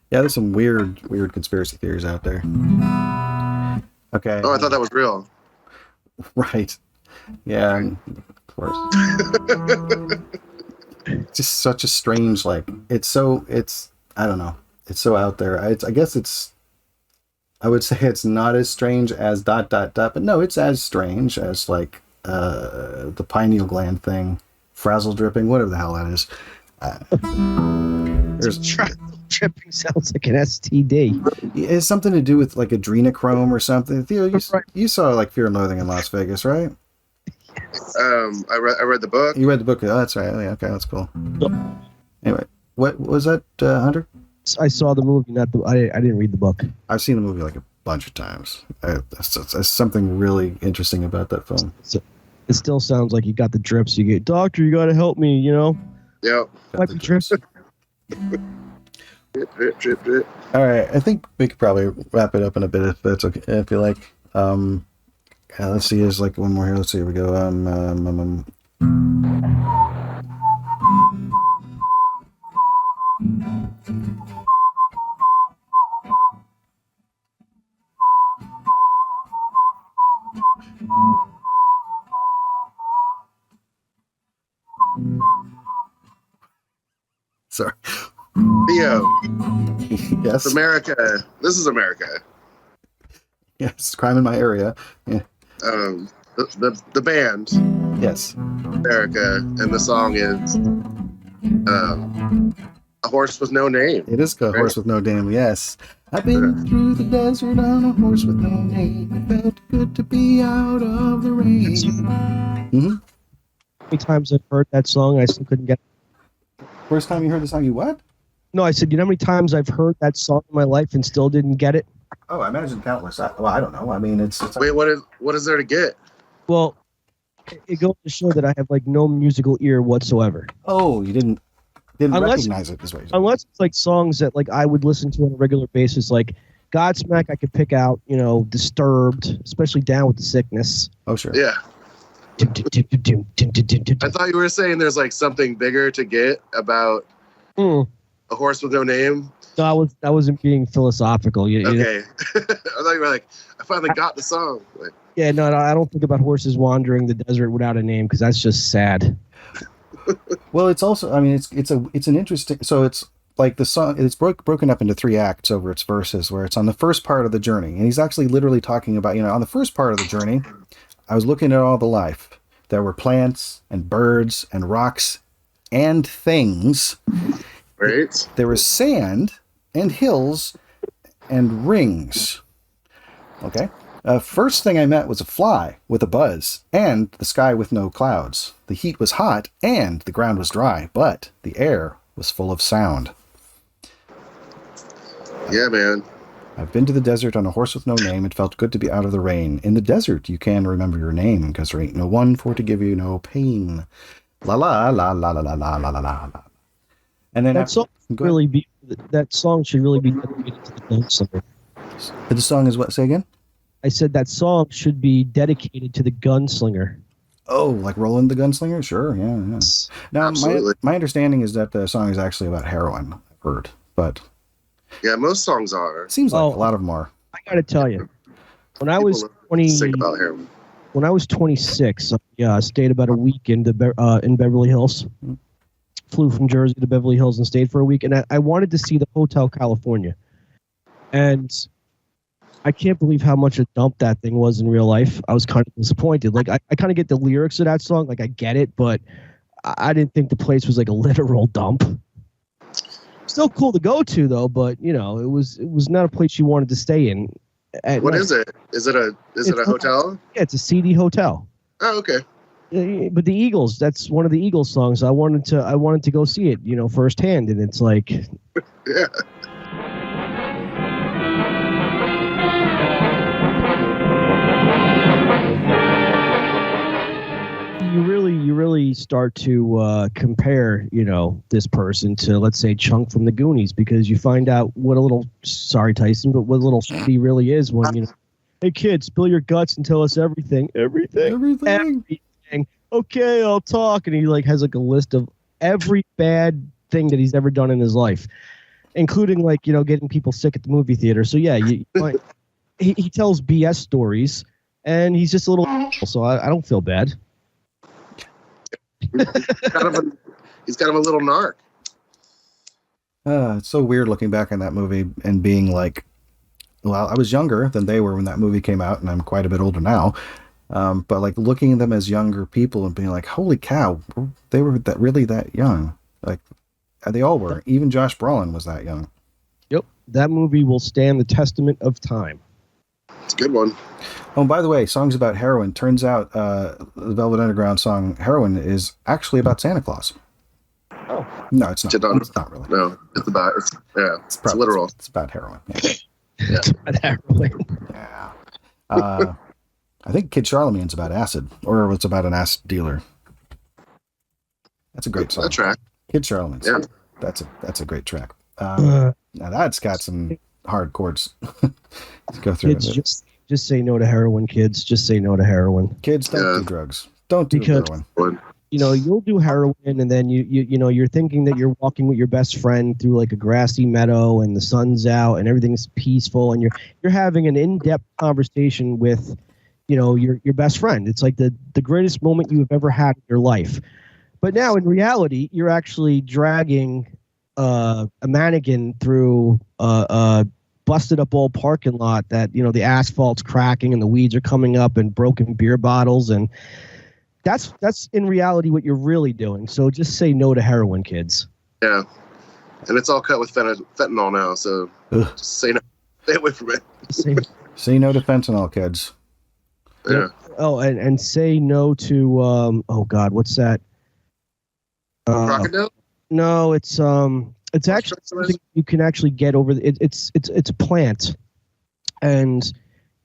There's some weird conspiracy theories out there. Okay. Oh, I thought that was real. Right. Yeah. Of course. Just such a strange, like, I don't know. It's so out there. I guess I would say it's not as strange as ... but no, it's as strange as like the pineal gland thing, frazzle dripping, whatever the hell that is. Dripping sounds like an STD. It has something to do with like adrenochrome or something. Theo, you saw like Fear and Loathing in Las Vegas, right? I read the book. You read the book. Oh, that's right. Yeah, okay, that's cool. Anyway, what was that, Hunter? I saw the movie, I didn't read the book. I've seen the movie like a bunch of times. There's something really interesting about that film. It still sounds like you got the drips. You get, doctor, you got to help me, you know? Yep. Might be drips. Drip. All right, I think we could probably wrap it up in a bit if that's okay. If you like. Let's see. There's like one more here. Let's see. Here we go. Sorry. Theo, Yes. it's America. This is America. Yes. Crime in my area. Yeah. The band Yes. America, and the song is A Horse with No Name. It is a horse with no name. Yes. I've been through the desert on a horse with no name. It felt good to be out of the rain. Mm-hmm. How many times I've heard that song, I still couldn't get it. First time you heard the song, you what? No, I said, you know how many times I've heard that song in my life and still didn't get it? Oh, I imagine countless. I don't know. I mean, it's Wait, what is there to get? Well, it goes to show that I have like no musical ear whatsoever. Oh, you didn't Unless- recognize it this way. Unless it's like songs that like I would listen to on a regular basis, like Godsmack, I could pick out, Disturbed, especially Down with the Sickness. Oh, sure. Yeah. I thought you were saying there's like something bigger to get about A Horse with No Name. No, I wasn't being philosophical. Okay. I thought you were like, I finally got the song. Like, Yeah, no, I don't think about horses wandering the desert without a name because that's just sad. Well, it's also, I mean, it's an interesting. So it's like the song. It's broken up into 3 acts over its verses, where it's on the first part of the journey, and he's actually literally talking about, on the first part of the journey, I was looking at all the life. There were plants and birds and rocks and things. right? There was sand and hills and rings. Okay. First thing I met was a fly with a buzz and the sky with no clouds. The heat was hot and the ground was dry, but the air was full of sound. Yeah, man. I've been to the desert on a horse with no name. It felt good to be out of the rain. In the desert, you can remember your name because there ain't no one for to give you no pain. La la la la la la la la la la. And then That song should really be dedicated to the gunslinger. The song is what? Say again? I said that song should be dedicated to the gunslinger. Oh, like Roland the Gunslinger? Sure, yeah. Now, Absolutely. my understanding is that the song is actually about heroin, I've heard, but Yeah, most songs are. it seems like Oh. a lot of them are. I got to tell you, when I was People 20, Sing about heroin. when I was 26, I stayed about a week in Beverly Hills. Flew from Jersey to Beverly Hills and stayed for a week, and I wanted to see the Hotel California, and I can't believe how much a dump that thing was in real life. I was kind of disappointed. Like, I kind of get the lyrics of that song. Like, I get it, but I didn't think the place was like a literal dump. Still cool to go to, though, but, it was not a place you wanted to stay in. What is it? Is it a hotel? Yeah, it's a seedy hotel. Oh, okay. But the Eagles, that's one of the Eagles songs. I wanted to go see it, firsthand, and it's like... Yeah. You really start to compare, this person to, let's say, Chunk from the Goonies, because you find out what a little, sorry Tyson, but what a little he really is when, hey kid, spill your guts and tell us everything. Everything. Okay, I'll talk. And he has a list of every bad thing that he's ever done in his life, including getting people sick at the movie theater. So yeah, he tells BS stories, and he's just a little, so I don't feel bad. He's kind of a little narc. It's so weird looking back on that movie and being like, well, I was younger than they were when that movie came out, and I'm quite a bit older now. But looking at them as younger people and being like, holy cow, they were really that young. Like, they all were. Even Josh Brolin was that young. Yep. That movie will stand the testament of time. It's a good one. Oh, and by the way, songs about heroin. Turns out the Velvet Underground song Heroin is actually about Santa Claus. Oh. No, it's not. It's not really. No, it's literal. It's about heroin. Yeah. Yeah. Yeah. I think Kid Charlemagne's about acid, or it's about an acid dealer. That's a great song. That track. Kid Charlemagne's. Yeah. That's a great track. Now that's got some hard chords. Let's go through Kids, it. just say no to heroin, kids. Just say no to heroin. Kids, don't do drugs. Don't do heroin. You'll do heroin, and then you're thinking that you're walking with your best friend through like a grassy meadow, and the sun's out, and everything's peaceful, and you're having an in-depth conversation with, your best friend. It's like the greatest moment you have ever had in your life. But now in reality, you're actually dragging a mannequin through a busted up old parking lot that, you know, the asphalt's cracking and the weeds are coming up and broken beer bottles. And that's in reality what you're really doing. So just say no to heroin, kids. Yeah. And it's all cut with fentanyl now. So just say no. Stay away from it. Say no to fentanyl, kids. Yeah. Oh, and say no to, oh God, what's that? Crocodile? No, it's actually something you can actually get over. It's a plant, and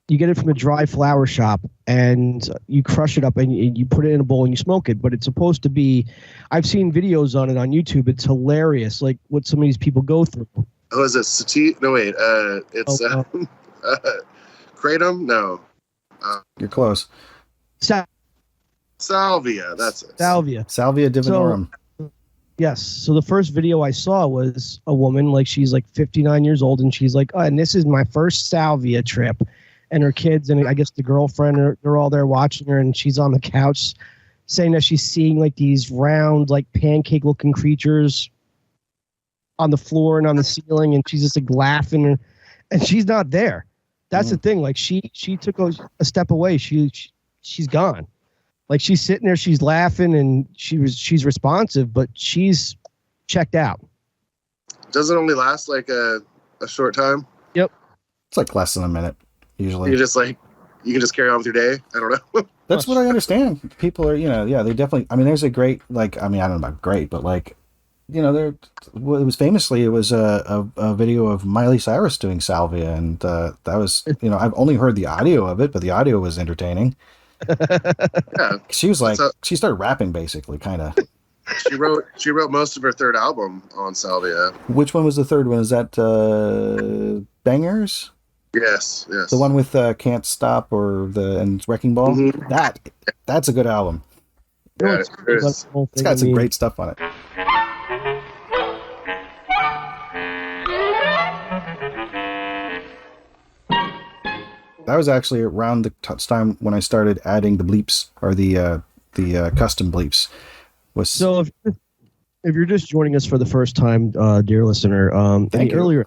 you get it from a dry flower shop, and you crush it up and you put it in a bowl and you smoke it. But it's supposed to be. I've seen videos on it on YouTube. It's hilarious, like what some of these people go through. Oh, is it sativa? No, wait. It's kratom. No. You're close. Salvia. That's it. Salvia. Salvia divinorum. Yes. So the first video I saw was a woman, like she's like 59 years old, and she's like, oh, and this is my first salvia trip. And her kids and I guess the girlfriend, they're all there watching her, and she's on the couch saying that she's seeing like these round, like pancake looking creatures on the floor and on the ceiling, and she's just like laughing, and she's not there. That's the thing. Like she took a step away. She's gone. Like she's sitting there, she's laughing, and she's responsive, but she's checked out. Does it only last like a short time? Yep. It's like less than a minute usually. You can just carry on with your day. I don't know. That's what I understand. People are, they definitely. I mean, there's a great, I don't know about great, but it was a video of Miley Cyrus doing salvia, and that was, I've only heard the audio of it, but the audio was entertaining. Yeah, she was she started rapping basically, kind of. She wrote most of her third album on salvia. Which one was the third one? Is that Bangers? Yes. The one with Can't Stop and Wrecking Ball. Mm-hmm. That's a good album. Yeah, it's got some great stuff on it. That was actually around the time when I started adding the bleeps, or the custom bleeps. So if you're just joining us for the first time, dear listener, thank you.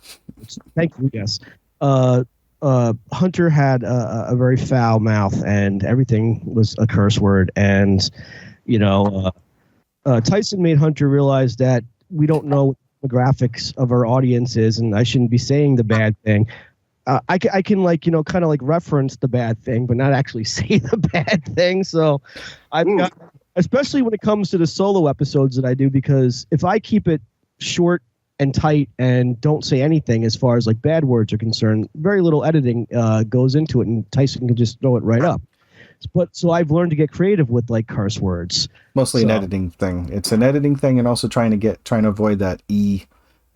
Yes. Hunter had a very foul mouth, and everything was a curse word. And Tyson made Hunter realize that we don't know what the demographics of our audience is, and I shouldn't be saying the bad thing. I can kind of reference the bad thing, but not actually say the bad thing. So I've got, especially when it comes to the solo episodes that I do, because if I keep it short and tight and don't say anything as far as bad words are concerned, very little editing goes into it, and Tyson can just throw it right up. But so I've learned to get creative with curse words. Mostly an editing thing. It's an editing thing, and also trying to avoid that E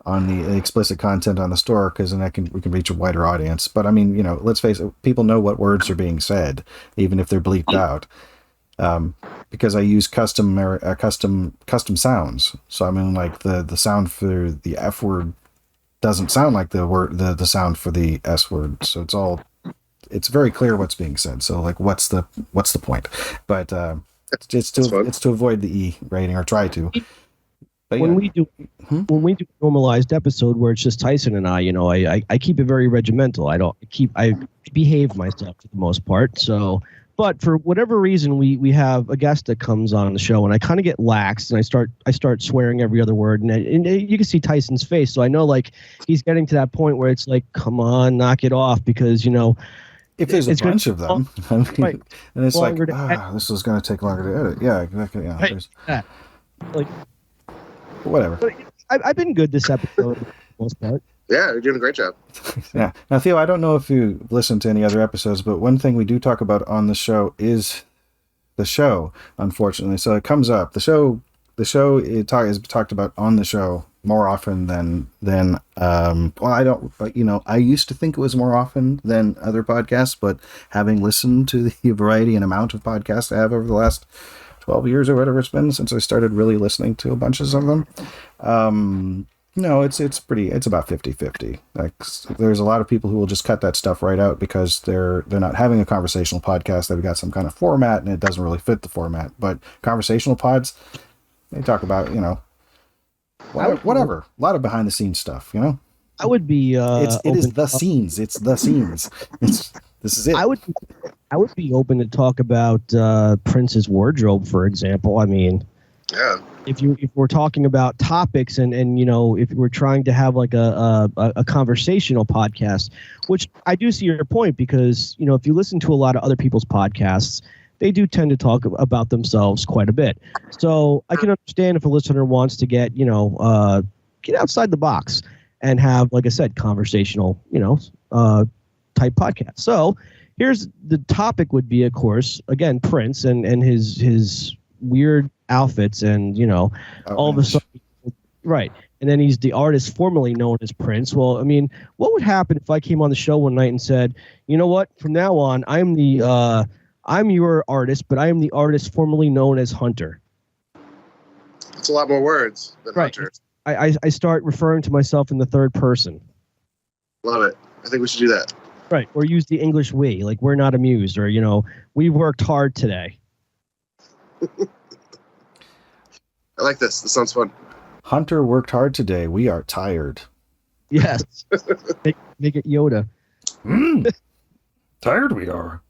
on the explicit content on the store, because then we can reach a wider audience. But I mean, let's face it, people know what words are being said, even if they're bleeped out. Because I use custom sounds. So I mean, the sound for the F word doesn't sound like the sound for the S word. So it's very clear what's being said. So what's the point? But it's to avoid the E rating, or try to. When we do a normalized episode where it's just Tyson and I keep it very regimental. I behave myself for the most part. So, but for whatever reason, we have a guest that comes on the show, and I kind of get lax, and I start swearing every other word, and you can see Tyson's face. So I know he's getting to that point where it's come on, knock it off, because if there's a bunch of them, right. And it's this is going to take longer to edit. Yeah, exactly. Yeah, right. Whatever. But I've been good this episode for the most part. Yeah, you're doing a great job. Yeah. Now, Theo, I don't know if you listened to any other episodes, but one thing we do talk about on the show is the show, unfortunately. So it comes up. The show is talked about on the show more often than I used to think it was more often than other podcasts, but having listened to the variety and amount of podcasts I have over the last 12 years or whatever it's been since I started really listening to a bunch of them. It's about 50-50. There's a lot of people who will just cut that stuff right out because they're not having a conversational podcast. They've got some kind of format and it doesn't really fit the format. But conversational pods, they talk about, Whatever. A lot of behind the scenes stuff, you know? I would be. It is the scenes. It's the scenes. This is it. I would be open to talk about Prince's wardrobe, for example. I mean, Yeah. if we're talking about topics and you know, if we're trying to have like a conversational podcast, which I do see your point, because you know, if you listen to a lot of other people's podcasts, they do tend to talk about themselves quite a bit. So I can understand if a listener wants to get, you know, get outside the box and have, like I said, conversational, you know, type podcast. So here's the topic would be, of course, again, Prince and his weird outfits, and you know, all of a sudden, right, and then he's the artist formerly known as Prince. Well, I mean, what would happen if I came on the show one night and said, you know what, from now on, I'm your artist, but I am the artist formerly known as Hunter. It's a lot more words than Right. Hunter. I start referring to myself in the third person. Love it. I think we should do that. Right, or use the English we, like we're not amused, or you know, we worked hard today. I like this. This sounds fun. Hunter worked hard today. We are tired. Yes, make it Yoda. Tired we are.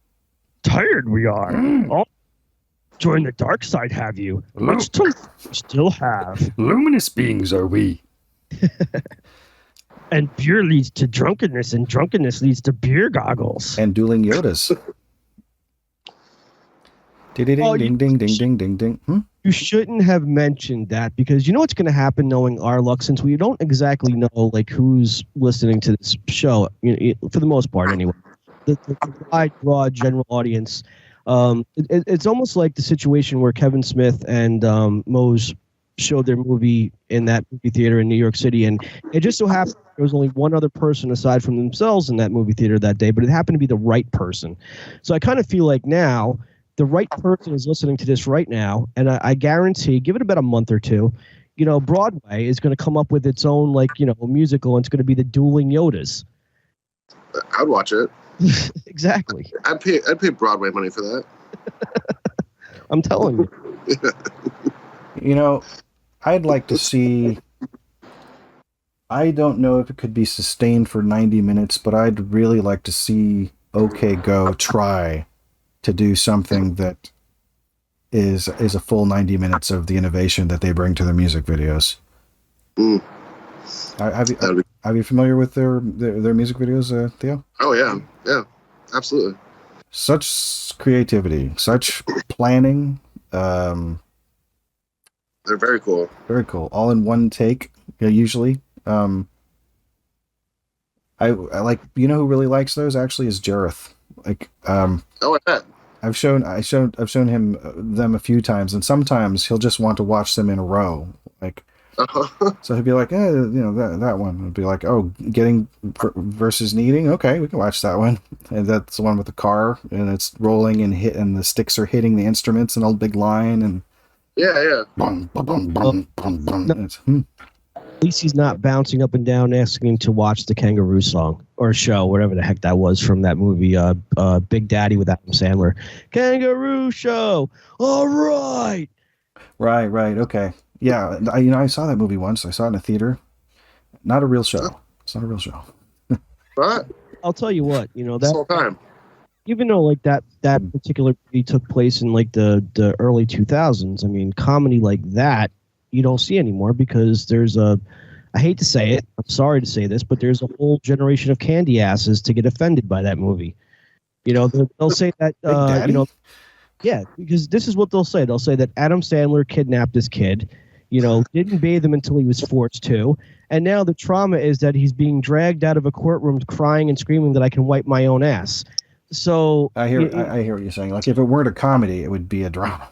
Tired we are. Oh, join the dark side, have you? Much to still have. Luminous beings are we. And beer leads to drunkenness, and drunkenness leads to beer goggles. And dueling Yodas. Ding ding ding ding ding ding ding ding. You shouldn't have mentioned that, because you know what's going to happen knowing our luck, since we don't exactly know like who's listening to this show, you know, for the most part anyway. The wide, broad, general audience. It's almost like the situation where Kevin Smith and Mose showed their movie in that movie theater in New York City, and it just so happened there was only one other person aside from themselves in that movie theater that day, but it happened to be the right person. So I kind of feel like now the right person is listening to this right now, and I guarantee, give it about a month or two, you know, Broadway is going to come up with its own, like, you know, musical, and it's going to be the Dueling Yodas. I'd watch it. Exactly. I'd pay Broadway money for that. I'm telling you. You know, I'd like to see. I don't know if it could be sustained for 90 minutes, but I'd really like to see OK Go try to do something that is a full 90 minutes of the innovation that they bring to their music videos. Mm. Are you familiar with their music videos, Theo? Oh yeah, absolutely. Such creativity, such planning. They're very cool. Very cool. All in one take, usually. I like, you know who really likes those actually is Jareth. Like, I bet. I've shown him them a few times, and sometimes he'll just want to watch them in a row. Like, so he'll be like, you know, that one. It'll be like, oh, getting versus needing. Okay, we can watch that one. And that's the one with the car, and it's rolling and the sticks are hitting the instruments in a big line, and Yeah. bum, bum, bum, bum, bum, bum. At least he's not bouncing up and down asking to watch the Kangaroo song or show, whatever the heck that was from that movie, Big Daddy with Adam Sandler. Kangaroo show. All right. Right. Okay. Yeah. I saw that movie once. I saw it in a theater. Not a real show. It's not a real show. But I'll tell you what, you know, this that whole time. even though like that particular movie took place in like the early 2000s, I mean, comedy like that you don't see anymore, because there's I hate to say it, I'm sorry to say this, but there's a whole generation of candy asses to get offended by that movie. You know, they'll say that, you know, yeah, because this is what they'll say. They'll say that Adam Sandler kidnapped this kid, you know, didn't bathe him until he was forced to, and now the trauma is that he's being dragged out of a courtroom crying and screaming that I can wipe my own ass. So I hear what you're saying. Like, if it weren't a comedy, it would be a drama.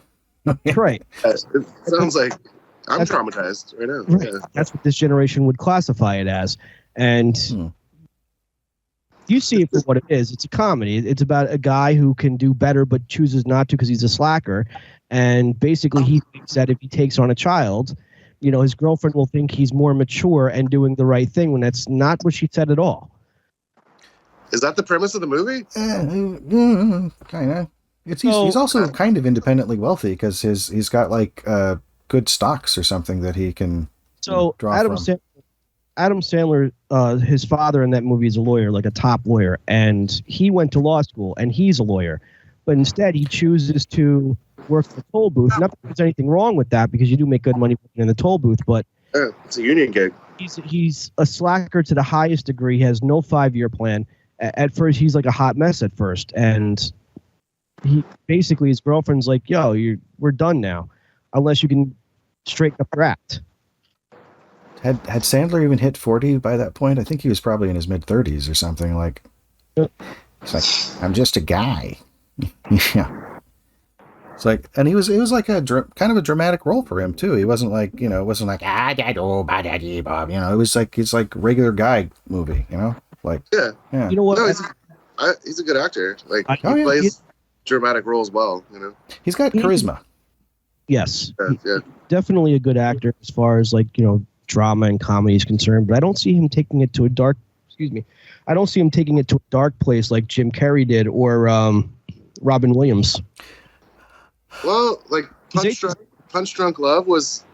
right. It sounds like I'm traumatized right now. Right. Yeah. That's what this generation would classify it as. And you see it for what it is. It's a comedy. It's about a guy who can do better but chooses not to because he's a slacker. And basically he thinks that if he takes on a child, you know, his girlfriend will think he's more mature and doing the right thing, when that's not what she said at all. Is that the premise of the movie? Kind of. He's also kind of independently wealthy, because he's got like good stocks or something that he can So draw Adam from. Adam Sandler, his father in that movie is a lawyer, like a top lawyer, and he went to law school, and he's a lawyer. But instead, he chooses to work for the toll booth. Not that there's anything wrong with that, because you do make good money working in the toll booth, but It's a union gig. he's a slacker to the highest degree. He has no 5-year plan. At first, he's like a hot mess at first, and he basically, his girlfriend's like, "Yo, we're done now, unless you can straighten up your act." Had Sandler even hit 40 by that point? I think he was probably in his mid-30s or something. Like, it's like, I'm just a guy. Yeah. It's like, and it was like a kind of a dramatic role for him too. He wasn't like, it wasn't like it was like, it's like regular guy movie, like Yeah. You know what? No, he's a good actor. Like he yeah. plays dramatic roles well. He's got charisma. Yes, Yeah. definitely a good actor as far as like drama and comedy is concerned. But I don't see him taking it to a dark. Excuse me. I don't see him taking it to a dark place like Jim Carrey did or Robin Williams. Well, like Punch Drunk Love was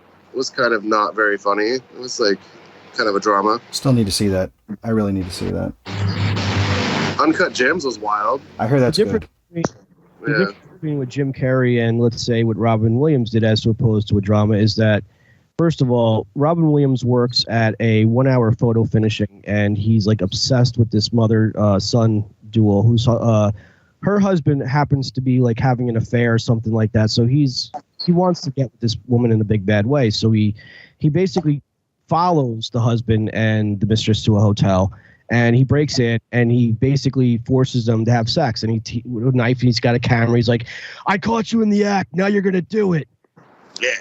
kind of not very funny. It was like kind of a drama. Still need to see that. I really need to see that. Uncut Gems was wild. I hear that's good. The Yeah. difference between what Jim Carrey and let's say what Robin Williams did as opposed to a drama is that, first of all, Robin Williams works at a 1-hour photo finishing, and he's like obsessed with this mother-son duo who's her husband happens to be like having an affair or something like that. So he wants to get with this woman in a big bad way. So he basically follows the husband and the mistress to a hotel, and he breaks in and he basically forces them to have sex. And with a knife, he's got a camera. He's like, "I caught you in the act. Now you're gonna do it." Yeah.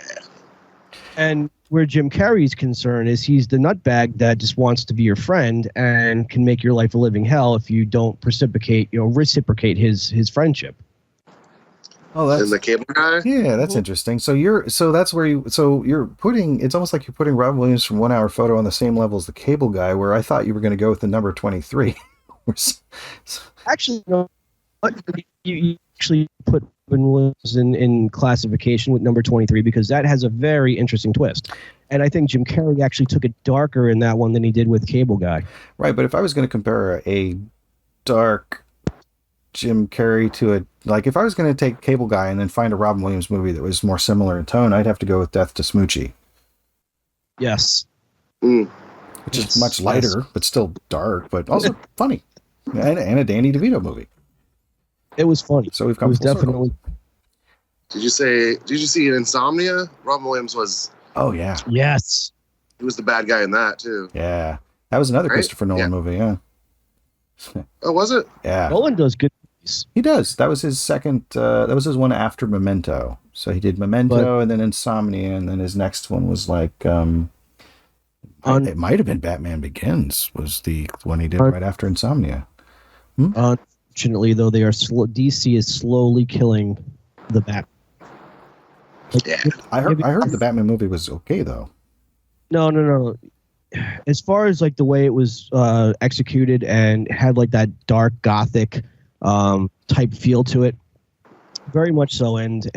And where Jim Carrey's concern is he's the nutbag that just wants to be your friend and can make your life a living hell if you don't reciprocate his friendship. Oh, that's And the cable guy. yeah, that's interesting. So that's where you're putting. It's almost like you're putting Robin Williams from 1-hour photo on the same level as the cable guy. Where I thought you were going to go with the number 23. Actually, no. You actually put Robin Williams in classification with number 23 because that has a very interesting twist. And I think Jim Carrey actually took it darker in that one than he did with Cable Guy. Right, but if I was going to compare a dark Jim Carrey to if I was going to take Cable Guy and then find a Robin Williams movie that was more similar in tone, I'd have to go with Death to Smoochie. Yes. Mm. Which is much lighter, but still dark, but also funny. And a Danny DeVito movie. It was funny. So we've come It was full definitely. Did you see Insomnia? Robin Williams was. Oh yeah. Yes. He was the bad guy in that too. Yeah. That was another Right? Christopher Nolan movie, yeah. Oh, was it? Yeah. Nolan does good movies. He does. That was his second that was his one after Memento. So he did Memento and then Insomnia, and then his next one was like it might have been Batman Begins was the one he did right after Insomnia. Unfortunately, though, DC is slowly killing the Batman. Yeah. I heard the Batman movie was okay though. No. As far as like the way it was executed and had like that dark gothic type feel to it, very much so, and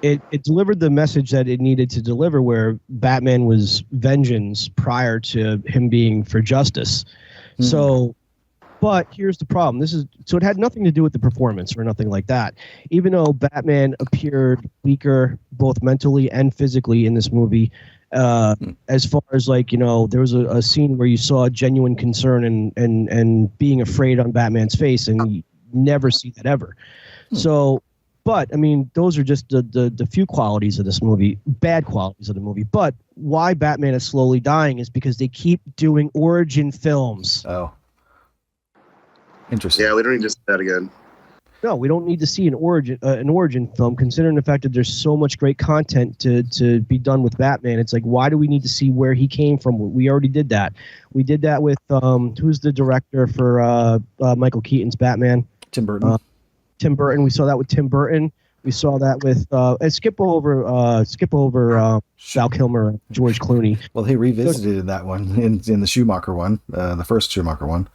it delivered the message that it needed to deliver, where Batman was vengeance prior to him being for justice. Mm-hmm. So, but here's the problem. So it had nothing to do with the performance or nothing like that. Even though Batman appeared weaker both mentally and physically in this movie, as far as like, there was a scene where you saw genuine concern and being afraid on Batman's face, and you never see that ever. So, but I mean, those are just the few qualities of this movie, bad qualities of the movie. But why Batman is slowly dying is because they keep doing origin films. Oh. Interesting. Yeah, we don't need to see that again. No, we don't need to see an origin film, considering the fact that there's so much great content to be done with Batman. It's like, why do we need to see where he came from? We already did that. We did that with who's the director for Michael Keaton's Batman? Tim Burton. Tim Burton. We saw that with Tim Burton. We saw that with and skip over Val Kilmer, George Clooney. Well, he revisited in that one in the Schumacher one, the first Schumacher one.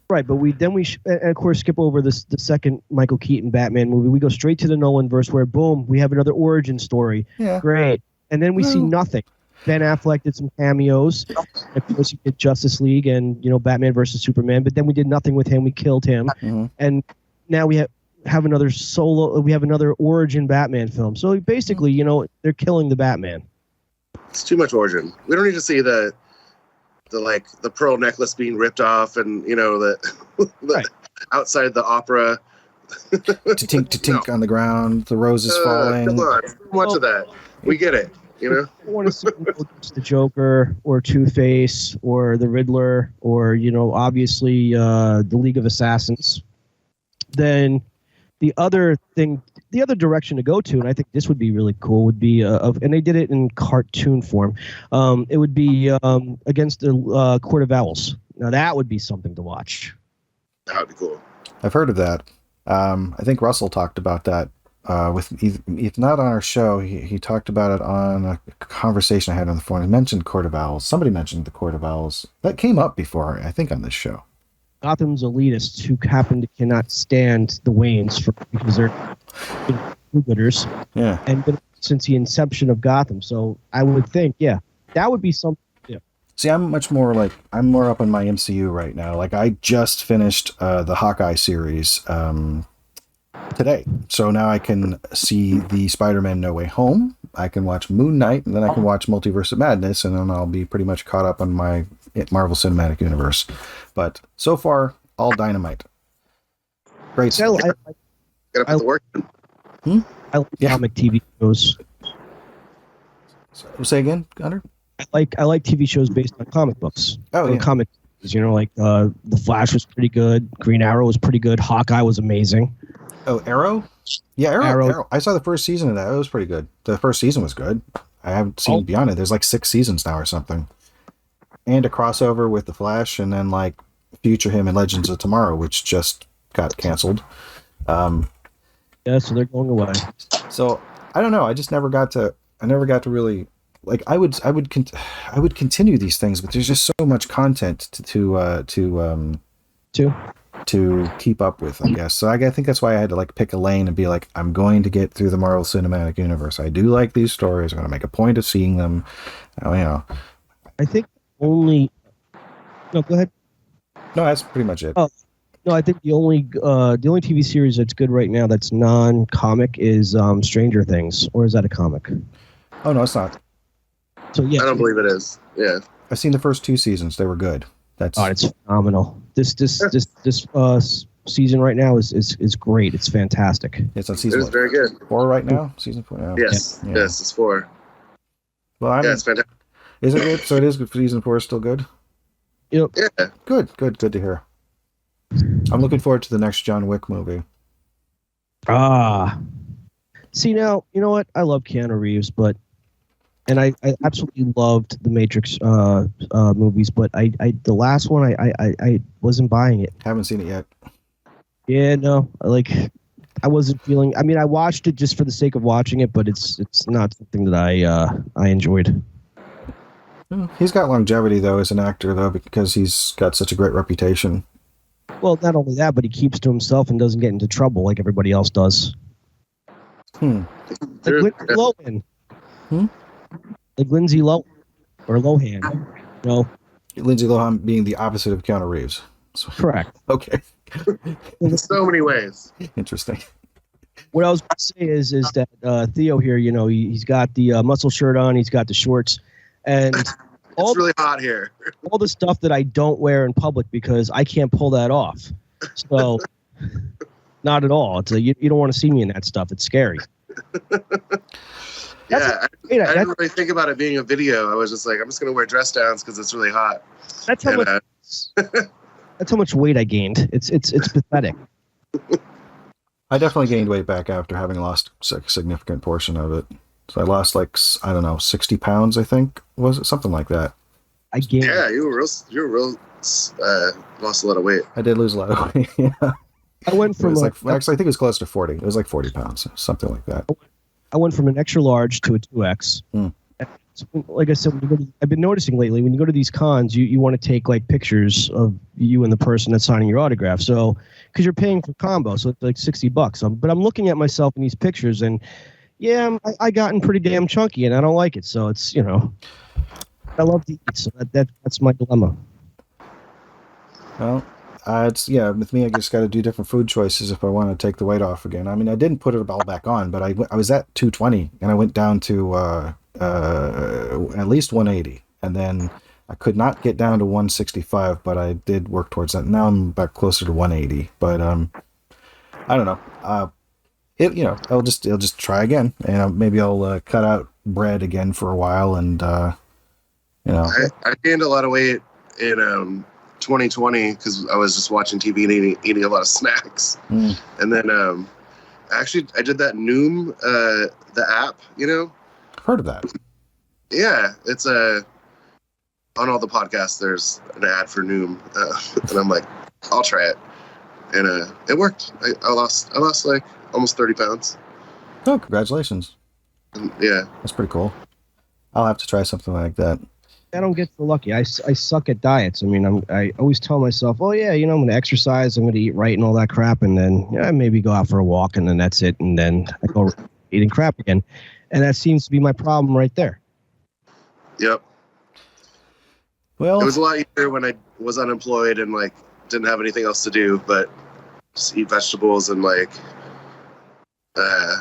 Right, but and of course skip over the second Michael Keaton Batman movie. We go straight to the Nolan verse, where boom, we have another origin story. Yeah, great, and then we see nothing. Ben Affleck did some cameos. Of course, he did Justice League and Batman versus Superman. But then we did nothing with him. We killed him, and now we have another solo. We have another origin Batman film. So basically, they're killing the Batman. It's too much origin. We don't need to see the pearl necklace being ripped off, and the outside the opera. Tink on the ground, the roses falling. Come on, too much of that. We get it. I want to see the Joker or Two-Face or the Riddler or obviously the League of Assassins. Then the other direction to go to, and I think this would be really cool, would be and they did it in cartoon form. It would be against the Court of Owls. Now that would be something to watch. That would be cool. I've heard of that. I think Russell talked about that with, if not on our show, he talked about it on a conversation I had on the phone. He mentioned Court of Owls. Somebody mentioned the Court of Owls. That came up before, I think, on this show. Gotham's elitists who cannot stand the Waynes because they're do-gooders. Yeah. And been since the inception of Gotham. So I would think, that would be something. Yeah. See, I'm more up on my MCU right now. Like, I just finished the Hawkeye series today. So now I can see the Spider-Man No Way Home. I can watch Moon Knight, and then I can watch Multiverse of Madness, and then I'll be pretty much caught up on my Marvel Cinematic Universe. But so far, all dynamite. Great stuff. Gotta put the work in. I like comic TV shows. Say again, Gunnar? I like TV shows based on comic books. Oh, yeah. Comic, The Flash was pretty good. Green Arrow was pretty good. Hawkeye was amazing. Oh, Arrow? Yeah, Arrow. I saw the first season of that. It was pretty good. The first season was good. I haven't seen beyond it. There's like 6 seasons now or something. And a crossover with The Flash, and then like Future him and Legends of Tomorrow, which just got canceled. Yeah, so they're going away. So I don't know. I just never got to. I never got to really like. I would continue these things, but there's just so much content to keep up with, I guess. So I think that's why I had to like pick a lane and be like, I'm going to get through the Marvel Cinematic Universe. I do like these stories. I'm going to make a point of seeing them. I think only. No, go ahead. No, that's pretty much it. Oh, no, I think the only TV series that's good right now that's non-comic is Stranger Things, or is that a comic? Oh no, it's not. So yeah, I don't believe it is. Yeah, I've seen the first 2 seasons. They were good. It's phenomenal. This season right now is great. It's fantastic. It's on season. It is very good. 4 right now. Season 4 now. Yes, yeah. Yes, it's 4. Well, it's fantastic. Is it good? So it is good. Season 4 is still good. Yep. Yeah. Good to hear. I'm looking forward to the next John Wick movie. See, now, you know what? I love Keanu Reeves, and I absolutely loved the Matrix movies, but the last one, I wasn't buying it. Haven't seen it yet. Yeah, no. I wasn't feeling... I mean, I watched it just for the sake of watching it, but it's not something that I enjoyed. He's got longevity, though, as an actor, though, because he's got such a great reputation. Well, not only that, but he keeps to himself and doesn't get into trouble like everybody else does. Like Lindsay Lohan. Like Lindsay Lohan. Or Lohan. No. Lindsay Lohan being the opposite of Keanu Reeves. Correct. Okay. In so many ways. Interesting. What I was going to say is that Theo here, he's got the muscle shirt on, he's got the shorts, and it's really hot here. All the stuff that I don't wear in public because I can't pull that off. So, not at all. It's you don't want to see me in that stuff. It's scary. I didn't really think about it being a video. I was just like, I'm just going to wear dress downs because it's really hot. That's how much weight I gained. It's pathetic. I definitely gained weight back after having lost a significant portion of it. So I lost 60 pounds, I think. Was it something like that? I gained. Yeah, you were real lost a lot of weight. I did lose a lot of weight. Yeah. I went from actually, I think it was close to 40. It was like 40 pounds, something like that. I went from an extra large to a 2X. Like I said, I've been noticing lately when you go to these cons, you want to take like pictures of you and the person that's signing your autograph. So because you're paying for combo, so it's like $60. But I'm looking at myself in these pictures, and Yeah, I gotten pretty damn chunky, and I don't like it. So it's I love to eat, so that's my dilemma. Well, it's with me. I just got to do different food choices if I want to take the weight off again. I mean, I didn't put it all back on, but I was at 220 and I went down to at least 180, and then I could not get down to 165, but I did work towards that. Now I'm back closer to 180, but I don't know. I'll just try again, and maybe I'll cut out bread again for a while, and I gained a lot of weight in 2020 because I was just watching TV and eating a lot of snacks. And then actually I did that Noom, the app, Heard of that? Yeah, it's on all the podcasts there's an ad for Noom, and I'm like, I'll try it, and it worked. I lost like almost 30 pounds. Oh, congratulations. And, yeah, that's pretty cool. I'll have to try something like that. I don't get so lucky. I suck at diets. I mean, I always tell myself, oh yeah, I'm going to exercise, I'm going to eat right and all that crap, and then maybe go out for a walk, and then that's it, and then I go eating crap again, and that seems to be my problem right there. Yep. Well, it was a lot easier when I was unemployed and like didn't have anything else to do, but just eat vegetables and like I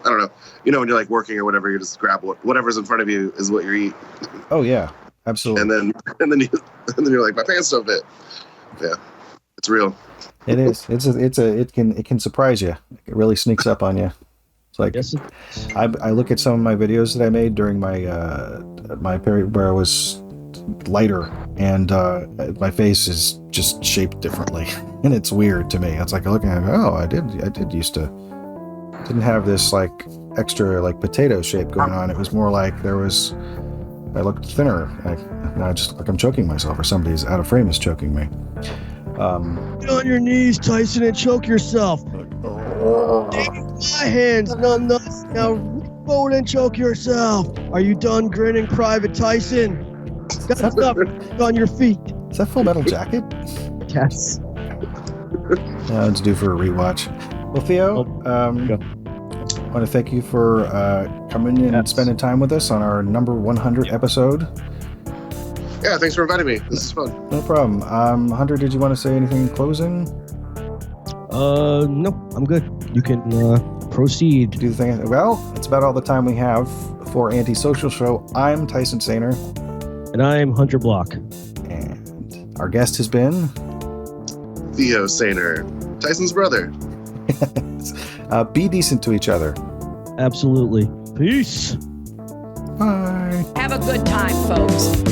don't know. When you're like working or whatever, you just grab whatever's in front of you is what you eat. Oh yeah, absolutely. And then you're like, my pants don't fit. Yeah, it's real. It is. It can surprise you. It really sneaks up on you. It's like I look at some of my videos that I made during my period where I was lighter, and my face is just shaped differently, and it's weird to me. It's like looking at I did used to didn't have this like extra like potato shape going on. It was more like I looked thinner. I just look like I'm choking myself, or somebody's out of frame is choking me. Get on your knees, Tyson, and choke yourself. My hands, none. Now go and choke yourself. Are you done grinning, Private Tyson? Got stuff on your feet. Is that Full Metal Jacket? Yes. It's due for a rewatch. Well, Theo, I want to thank you for coming in and spending time with us on our number 100 episode. Yeah, thanks for inviting me. This is fun. No problem. Hunter, did you want to say anything in closing? No, I'm good. You can proceed. Do the thing. Well, it's about all the time we have for Antisocial Show. I'm Tyson Saner. And I'm Hunter Block. And our guest has been Theo Saner, Tyson's brother. Be decent to each other. Absolutely. Peace. Bye. Have a good time, folks.